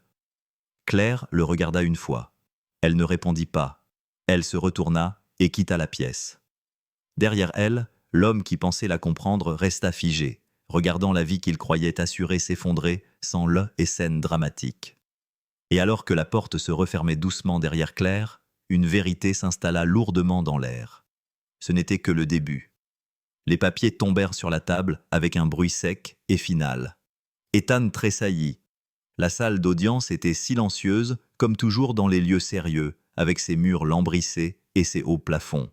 Claire le regarda une fois. Elle ne répondit pas. Elle se retourna et quitta la pièce. Derrière elle, l'homme qui pensait la comprendre resta figé, regardant la vie qu'il croyait assurée s'effondrer sans le et scène dramatique. Et alors que la porte se refermait doucement derrière Claire, une vérité s'installa lourdement dans l'air. Ce n'était que le début. Les papiers tombèrent sur la table avec un bruit sec et final. Ethan tressaillit. La salle d'audience était silencieuse, comme toujours dans les lieux sérieux, avec ses murs lambrissés et ses hauts plafonds.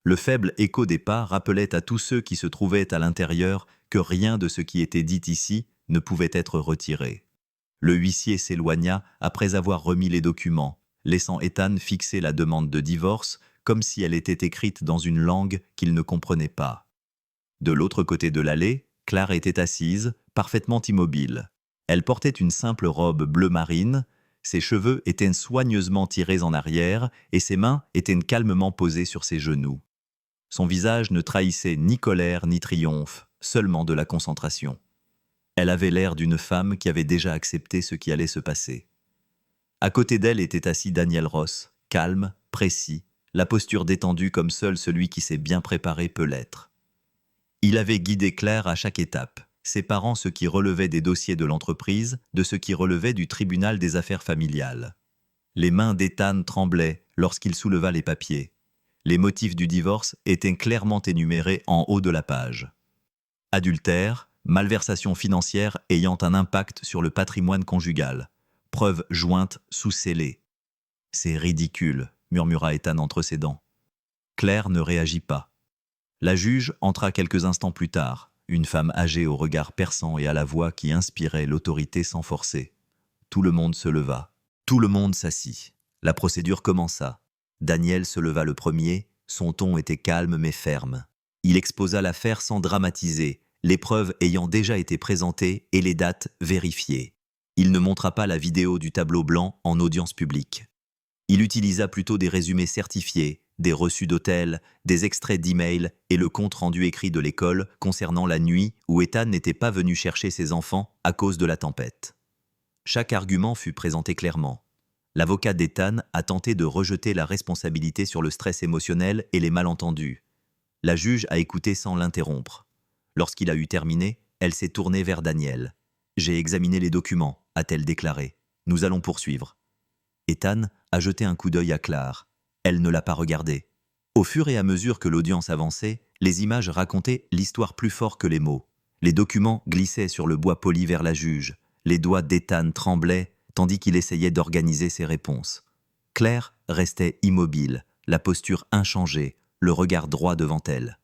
Le faible écho des pas rappelait à tous ceux qui se trouvaient à l'intérieur que rien de ce qui était dit ici ne pouvait être retiré. Le huissier s'éloigna après avoir remis les documents, laissant Ethan fixer la demande de divorce comme si elle était écrite dans une langue qu'il ne comprenait pas. De l'autre côté de l'allée, Claire était assise, parfaitement immobile. Elle portait une simple robe bleu marine, ses cheveux étaient soigneusement tirés en arrière et ses mains étaient calmement posées sur ses genoux. Son visage ne trahissait ni colère ni triomphe, seulement de la concentration. Elle avait l'air d'une femme qui avait déjà accepté ce qui allait se passer. À côté d'elle était assis Daniel Ross, calme, précis, la posture détendue comme seul celui qui s'est bien préparé peut l'être. Il avait guidé Claire à chaque étape, séparant ce qui relevait des dossiers de l'entreprise de ce qui relevait du tribunal des affaires familiales. Les mains d'Ethan tremblaient lorsqu'il souleva les papiers. Les motifs du divorce étaient clairement énumérés en haut de la page. Adultère, malversation financière ayant un impact sur le patrimoine conjugal. Preuve jointe sous scellé. « C'est ridicule », murmura Ethan entre ses dents. Claire ne réagit pas. La juge entra quelques instants plus tard, une femme âgée au regard perçant et à la voix qui inspirait l'autorité sans forcer. Tout le monde se leva. Tout le monde s'assit. La procédure commença. Daniel se leva le premier, son ton était calme mais ferme. Il exposa l'affaire sans dramatiser, les preuves ayant déjà été présentées et les dates vérifiées. Il ne montra pas la vidéo du tableau blanc en audience publique. Il utilisa plutôt des résumés certifiés, des reçus d'hôtel, des extraits d'emails et le compte-rendu écrit de l'école concernant la nuit où Ethan n'était pas venu chercher ses enfants à cause de la tempête. Chaque argument fut présenté clairement. L'avocat d'Ethan a tenté de rejeter la responsabilité sur le stress émotionnel et les malentendus. La juge a écouté sans l'interrompre. Lorsqu'il a eu terminé, elle s'est tournée vers Daniel. « J'ai examiné les documents », a-t-elle déclaré. « Nous allons poursuivre. » Ethan a jeté un coup d'œil à Claire. Elle ne l'a pas regardé. Au fur et à mesure que l'audience avançait, les images racontaient l'histoire plus fort que les mots. Les documents glissaient sur le bois poli vers la juge. Les doigts d'Ethan tremblaient, tandis qu'il essayait d'organiser ses réponses. Claire restait immobile, la posture inchangée, le regard droit devant elle.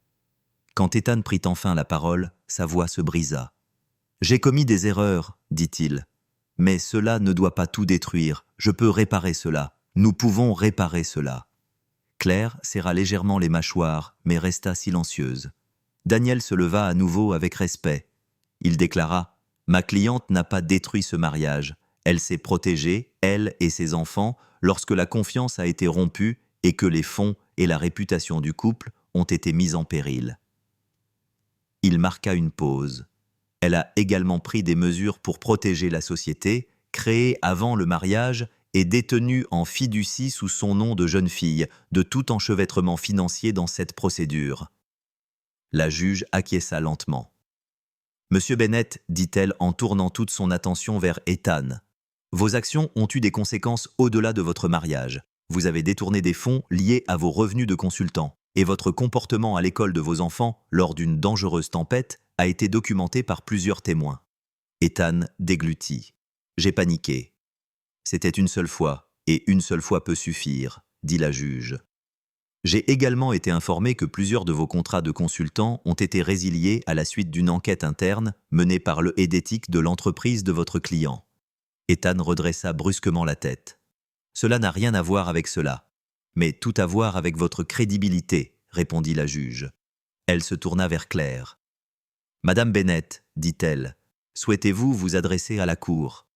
Quand Ethan prit enfin la parole, sa voix se brisa. « J'ai commis des erreurs, dit-il. Mais cela ne doit pas tout détruire. Je peux réparer cela. Nous pouvons réparer cela. » Claire serra légèrement les mâchoires, mais resta silencieuse. Daniel se leva à nouveau avec respect. Il déclara « Ma cliente n'a pas détruit ce mariage. Elle s'est protégée, elle et ses enfants, lorsque la confiance a été rompue et que les fonds et la réputation du couple ont été mis en péril. » Il marqua une pause. Elle a également pris des mesures pour protéger la société, créée avant le mariage et détenue en fiducie sous son nom de jeune fille, de tout enchevêtrement financier dans cette procédure. La juge acquiesça lentement. « Monsieur Bennett, dit-elle en tournant toute son attention vers Ethan, vos actions ont eu des conséquences au-delà de votre mariage. Vous avez détourné des fonds liés à vos revenus de consultant, et votre comportement à l'école de vos enfants lors d'une dangereuse tempête a été documenté par plusieurs témoins. » Ethan déglutit. « J'ai paniqué. C'était une seule fois, et une seule fois peut suffire, dit la juge. J'ai également été informé que plusieurs de vos contrats de consultant ont été résiliés à la suite d'une enquête interne menée par le aide éthique de l'entreprise de votre client. » Ethan redressa brusquement la tête. « Cela n'a rien à voir avec cela, mais tout à voir avec votre crédibilité, répondit la juge. Elle se tourna vers Claire. « Madame Bennett, dit-elle, souhaitez-vous vous adresser à la cour ?»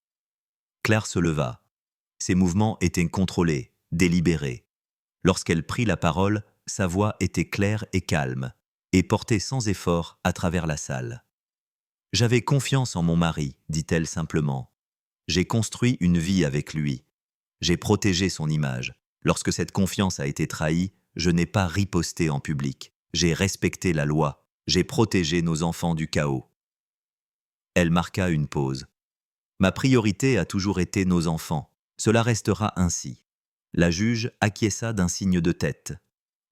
Claire se leva. Ses mouvements étaient contrôlés, délibérés. Lorsqu'elle prit la parole, sa voix était claire et calme, et portait sans effort à travers la salle. « J'avais confiance en mon mari, dit-elle simplement. J'ai construit une vie avec lui. J'ai protégé son image. Lorsque cette confiance a été trahie, je n'ai pas riposté en public. J'ai respecté la loi. J'ai protégé nos enfants du chaos. » Elle marqua une pause. « Ma priorité a toujours été nos enfants. Cela restera ainsi. » La juge acquiesça d'un signe de tête.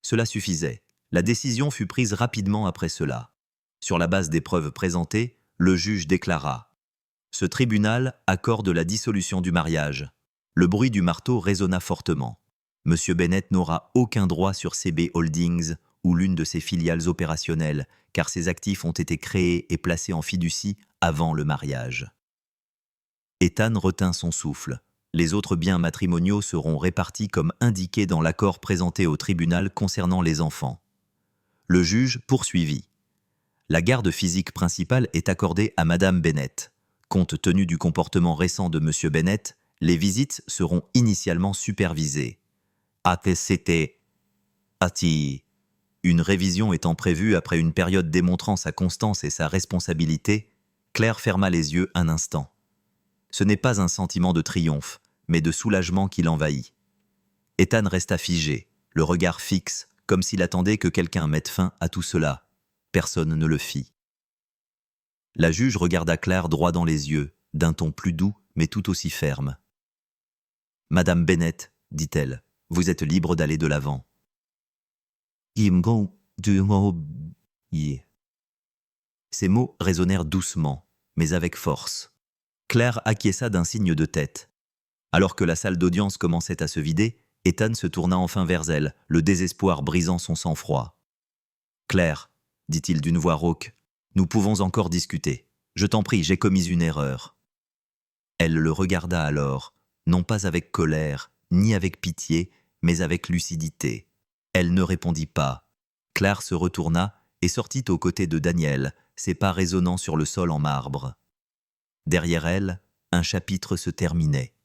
Cela suffisait. La décision fut prise rapidement après cela. Sur la base des preuves présentées, le juge déclara « Ce tribunal accorde la dissolution du mariage. » Le bruit du marteau résonna fortement. Monsieur Bennett n'aura aucun droit sur CB Holdings ou l'une de ses filiales opérationnelles, car ses actifs ont été créés et placés en fiducie avant le mariage. Ethan retint son souffle. Les autres biens matrimoniaux seront répartis comme indiqué dans l'accord présenté au tribunal concernant les enfants. Le juge poursuivit. La garde physique principale est accordée à Madame Bennett. Compte tenu du comportement récent de Monsieur Bennett, les visites seront initialement supervisées. ATCT. ATI. Une révision étant prévue après une période démontrant sa constance et sa responsabilité, Claire ferma les yeux un instant. Ce n'est pas un sentiment de triomphe, mais de soulagement qui l'envahit. Ethan resta figé, le regard fixe, comme s'il attendait que quelqu'un mette fin à tout cela. personne ne le fit. La juge regarda Claire droit dans les yeux, d'un ton plus doux, mais tout aussi ferme. « Madame Bennett, dit-elle, vous êtes libre d'aller de l'avant. » Ces mots résonnèrent doucement, mais avec force. Claire acquiesça d'un signe de tête. Alors que la salle d'audience commençait à se vider, Ethan se tourna enfin vers elle, le désespoir brisant son sang-froid. « Claire, dit-il d'une voix rauque, nous pouvons encore discuter. Je t'en prie, j'ai commis une erreur. » Elle le regarda alors, non pas avec colère, ni avec pitié, mais avec lucidité. Elle ne répondit pas. Claire se retourna et sortit aux côtés de Daniel, ses pas résonnant sur le sol en marbre. Derrière elle, un chapitre se terminait.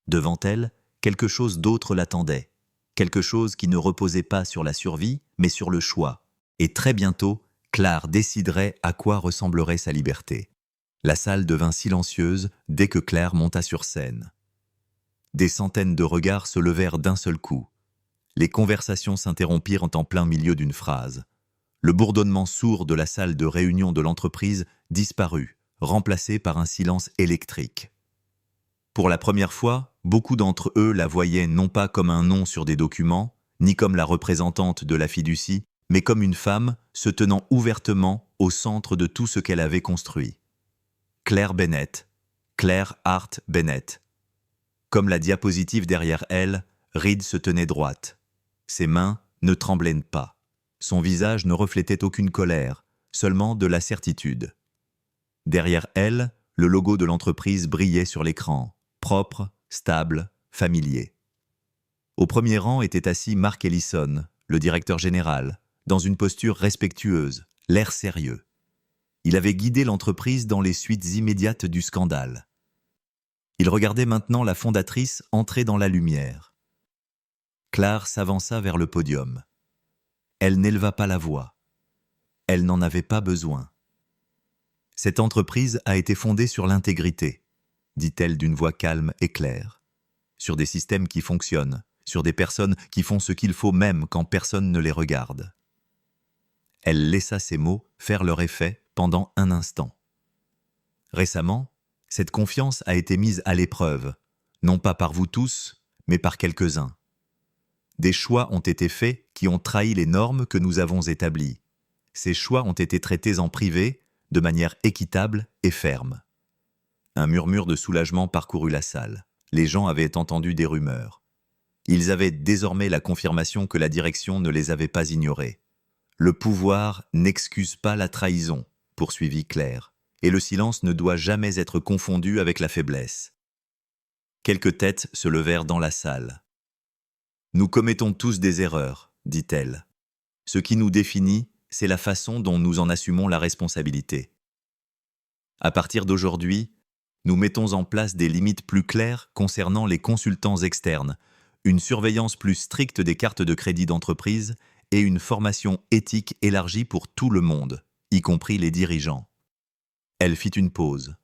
Devant elle, quelque chose d'autre l'attendait. Quelque chose qui ne reposait pas sur la survie, mais sur le choix. Et très bientôt, Claire déciderait à quoi ressemblerait sa liberté. La salle devint silencieuse dès que Claire monta sur scène. Des centaines de regards se levèrent d'un seul coup. Les conversations s'interrompirent en plein milieu d'une phrase. Le bourdonnement sourd de la salle de réunion de l'entreprise disparut, remplacé par un silence électrique. Pour la première fois, beaucoup d'entre eux la voyaient non pas comme un nom sur des documents, ni comme la représentante de la fiducie, mais comme une femme se tenant ouvertement au centre de tout ce qu'elle avait construit. Claire Bennett, Claire Hart Bennett. Comme la diapositive derrière elle, Reed se tenait droite. Ses mains ne tremblaient pas. Son visage ne reflétait aucune colère, seulement de la certitude. Derrière elle, le logo de l'entreprise brillait sur l'écran, propre, stable, familier. Au premier rang était assis Mark Ellison, le directeur général, dans une posture respectueuse, l'air sérieux. Il avait guidé l'entreprise dans les suites immédiates du scandale. Il regardait maintenant la fondatrice entrer dans la lumière. Claire s'avança vers le podium. Elle n'éleva pas la voix. Elle n'en avait pas besoin. « Cette entreprise a été fondée sur l'intégrité, » dit-elle d'une voix calme et claire. « Sur des systèmes qui fonctionnent, sur des personnes qui font ce qu'il faut même quand personne ne les regarde. » Elle laissa ces mots faire leur effet pendant un instant. Récemment, cette confiance a été mise à l'épreuve, non pas par vous tous, mais par quelques-uns. Des choix ont été faits qui ont trahi les normes que nous avons établies. Ces choix ont été traités en privé, de manière équitable et ferme. Un murmure de soulagement parcourut la salle. Les gens avaient entendu des rumeurs. Ils avaient désormais la confirmation que la direction ne les avait pas ignorés. Le pouvoir n'excuse pas la trahison, poursuivit Claire, et le silence ne doit jamais être confondu avec la faiblesse. Quelques têtes se levèrent dans la salle. Nous commettons tous des erreurs, dit-elle. Ce qui nous définit, c'est la façon dont nous en assumons la responsabilité. À partir d'aujourd'hui, nous mettons en place des limites plus claires concernant les consultants externes, une surveillance plus stricte des cartes de crédit d'entreprise et une formation éthique élargie pour tout le monde, y compris les dirigeants. Elle fit une pause.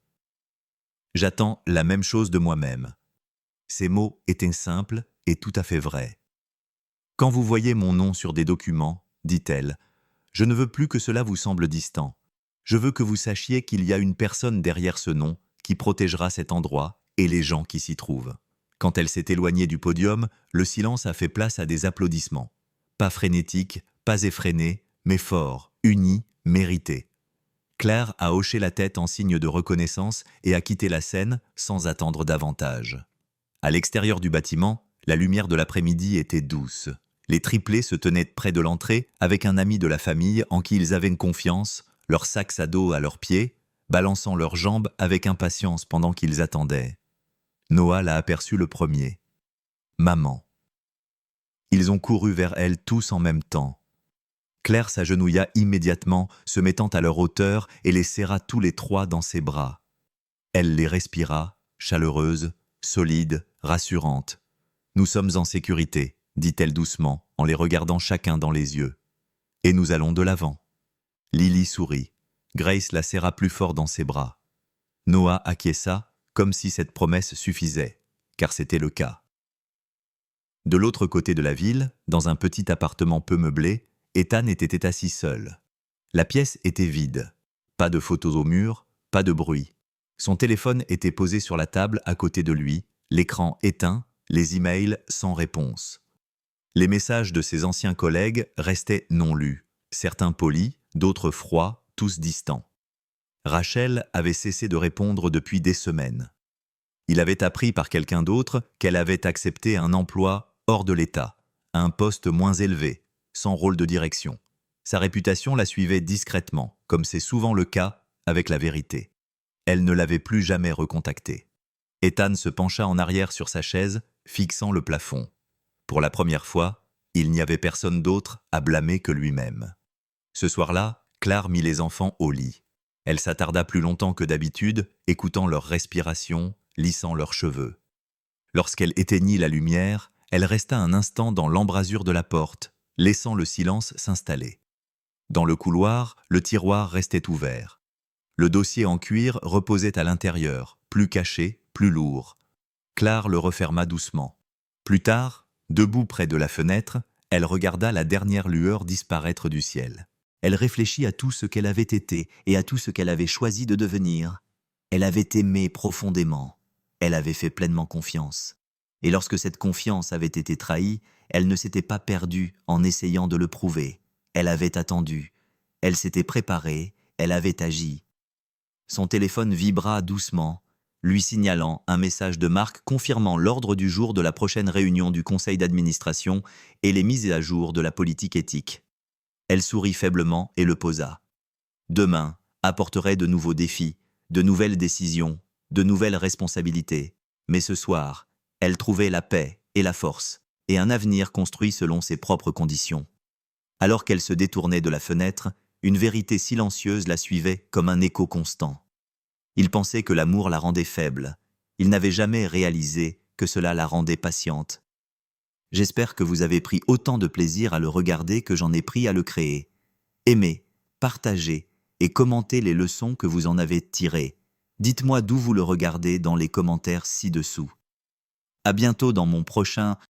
J'attends la même chose de moi-même. Ces mots étaient simples et tout à fait vrais. Quand vous voyez mon nom sur des documents, dit-elle, je ne veux plus que cela vous semble distant. Je veux que vous sachiez qu'il y a une personne derrière ce nom qui protégera cet endroit et les gens qui s'y trouvent. Quand elle s'est éloignée du podium, le silence a fait place à des applaudissements. Pas frénétiques, pas effrénés, mais forts, unis, mérités. Claire a hoché la tête en signe de reconnaissance et a quitté la scène sans attendre davantage. À l'extérieur du bâtiment, la lumière de l'après-midi était douce. Les triplés se tenaient près de l'entrée avec un ami de la famille en qui ils avaient une confiance, leurs sacs à dos à leurs pieds, balançant leurs jambes avec impatience pendant qu'ils attendaient. Noah l'a aperçu le premier. Maman. Ils ont couru vers elle tous en même temps. Claire s'agenouilla immédiatement, se mettant à leur hauteur et les serra tous les trois dans ses bras. Elle les respira, chaleureuse, solide, rassurante. « Nous sommes en sécurité », dit-elle doucement, en les regardant chacun dans les yeux. « Et nous allons de l'avant. » Lily sourit. Grace la serra plus fort dans ses bras. Noah acquiesça, comme si cette promesse suffisait, car c'était le cas. De l'autre côté de la ville, dans un petit appartement peu meublé, Ethan était assis seul. La pièce était vide. Pas de photos au mur, pas de bruit. Son téléphone était posé sur la table à côté de lui, l'écran éteint, les emails sans réponse. Les messages de ses anciens collègues restaient non lus, certains polis, d'autres froids, tous distants. Rachel avait cessé de répondre depuis des semaines. Il avait appris par quelqu'un d'autre qu'elle avait accepté un emploi hors de l'État, un poste moins élevé, sans rôle de direction. Sa réputation la suivait discrètement, comme c'est souvent le cas avec la vérité. Elle ne l'avait plus jamais recontacté. Ethan se pencha en arrière sur sa chaise, fixant le plafond. Pour la première fois, il n'y avait personne d'autre à blâmer que lui-même. Ce soir-là, Claire mit les enfants au lit. Elle s'attarda plus longtemps que d'habitude, écoutant leur respiration, lissant leurs cheveux. Lorsqu'elle éteignit la lumière, elle resta un instant dans l'embrasure de la porte, laissant le silence s'installer. Dans le couloir, le tiroir restait ouvert. Le dossier en cuir reposait à l'intérieur, plus caché, plus lourd. Claire le referma doucement. Plus tard, debout près de la fenêtre, elle regarda la dernière lueur disparaître du ciel. Elle réfléchit à tout ce qu'elle avait été et à tout ce qu'elle avait choisi de devenir. Elle avait aimé profondément. Elle avait fait pleinement confiance. Et lorsque cette confiance avait été trahie, elle ne s'était pas perdue en essayant de le prouver. Elle avait attendu. Elle s'était préparée. Elle avait agi. Son téléphone vibra doucement, lui signalant un message de Marc confirmant l'ordre du jour de la prochaine réunion du conseil d'administration et les mises à jour de la politique éthique. Elle sourit faiblement et le posa. Demain apporterait de nouveaux défis, de nouvelles décisions, de nouvelles responsabilités. Mais ce soir, elle trouvait la paix et la force, et un avenir construit selon ses propres conditions. Alors qu'elle se détournait de la fenêtre, une vérité silencieuse la suivait comme un écho constant. Il pensait que l'amour la rendait faible. Il n'avait jamais réalisé que cela la rendait patiente. J'espère que vous avez pris autant de plaisir à le regarder que j'en ai pris à le créer. Aimez, partagez et commentez les leçons que vous en avez tirées. Dites-moi d'où vous le regardez dans les commentaires ci-dessous. À bientôt dans mon prochain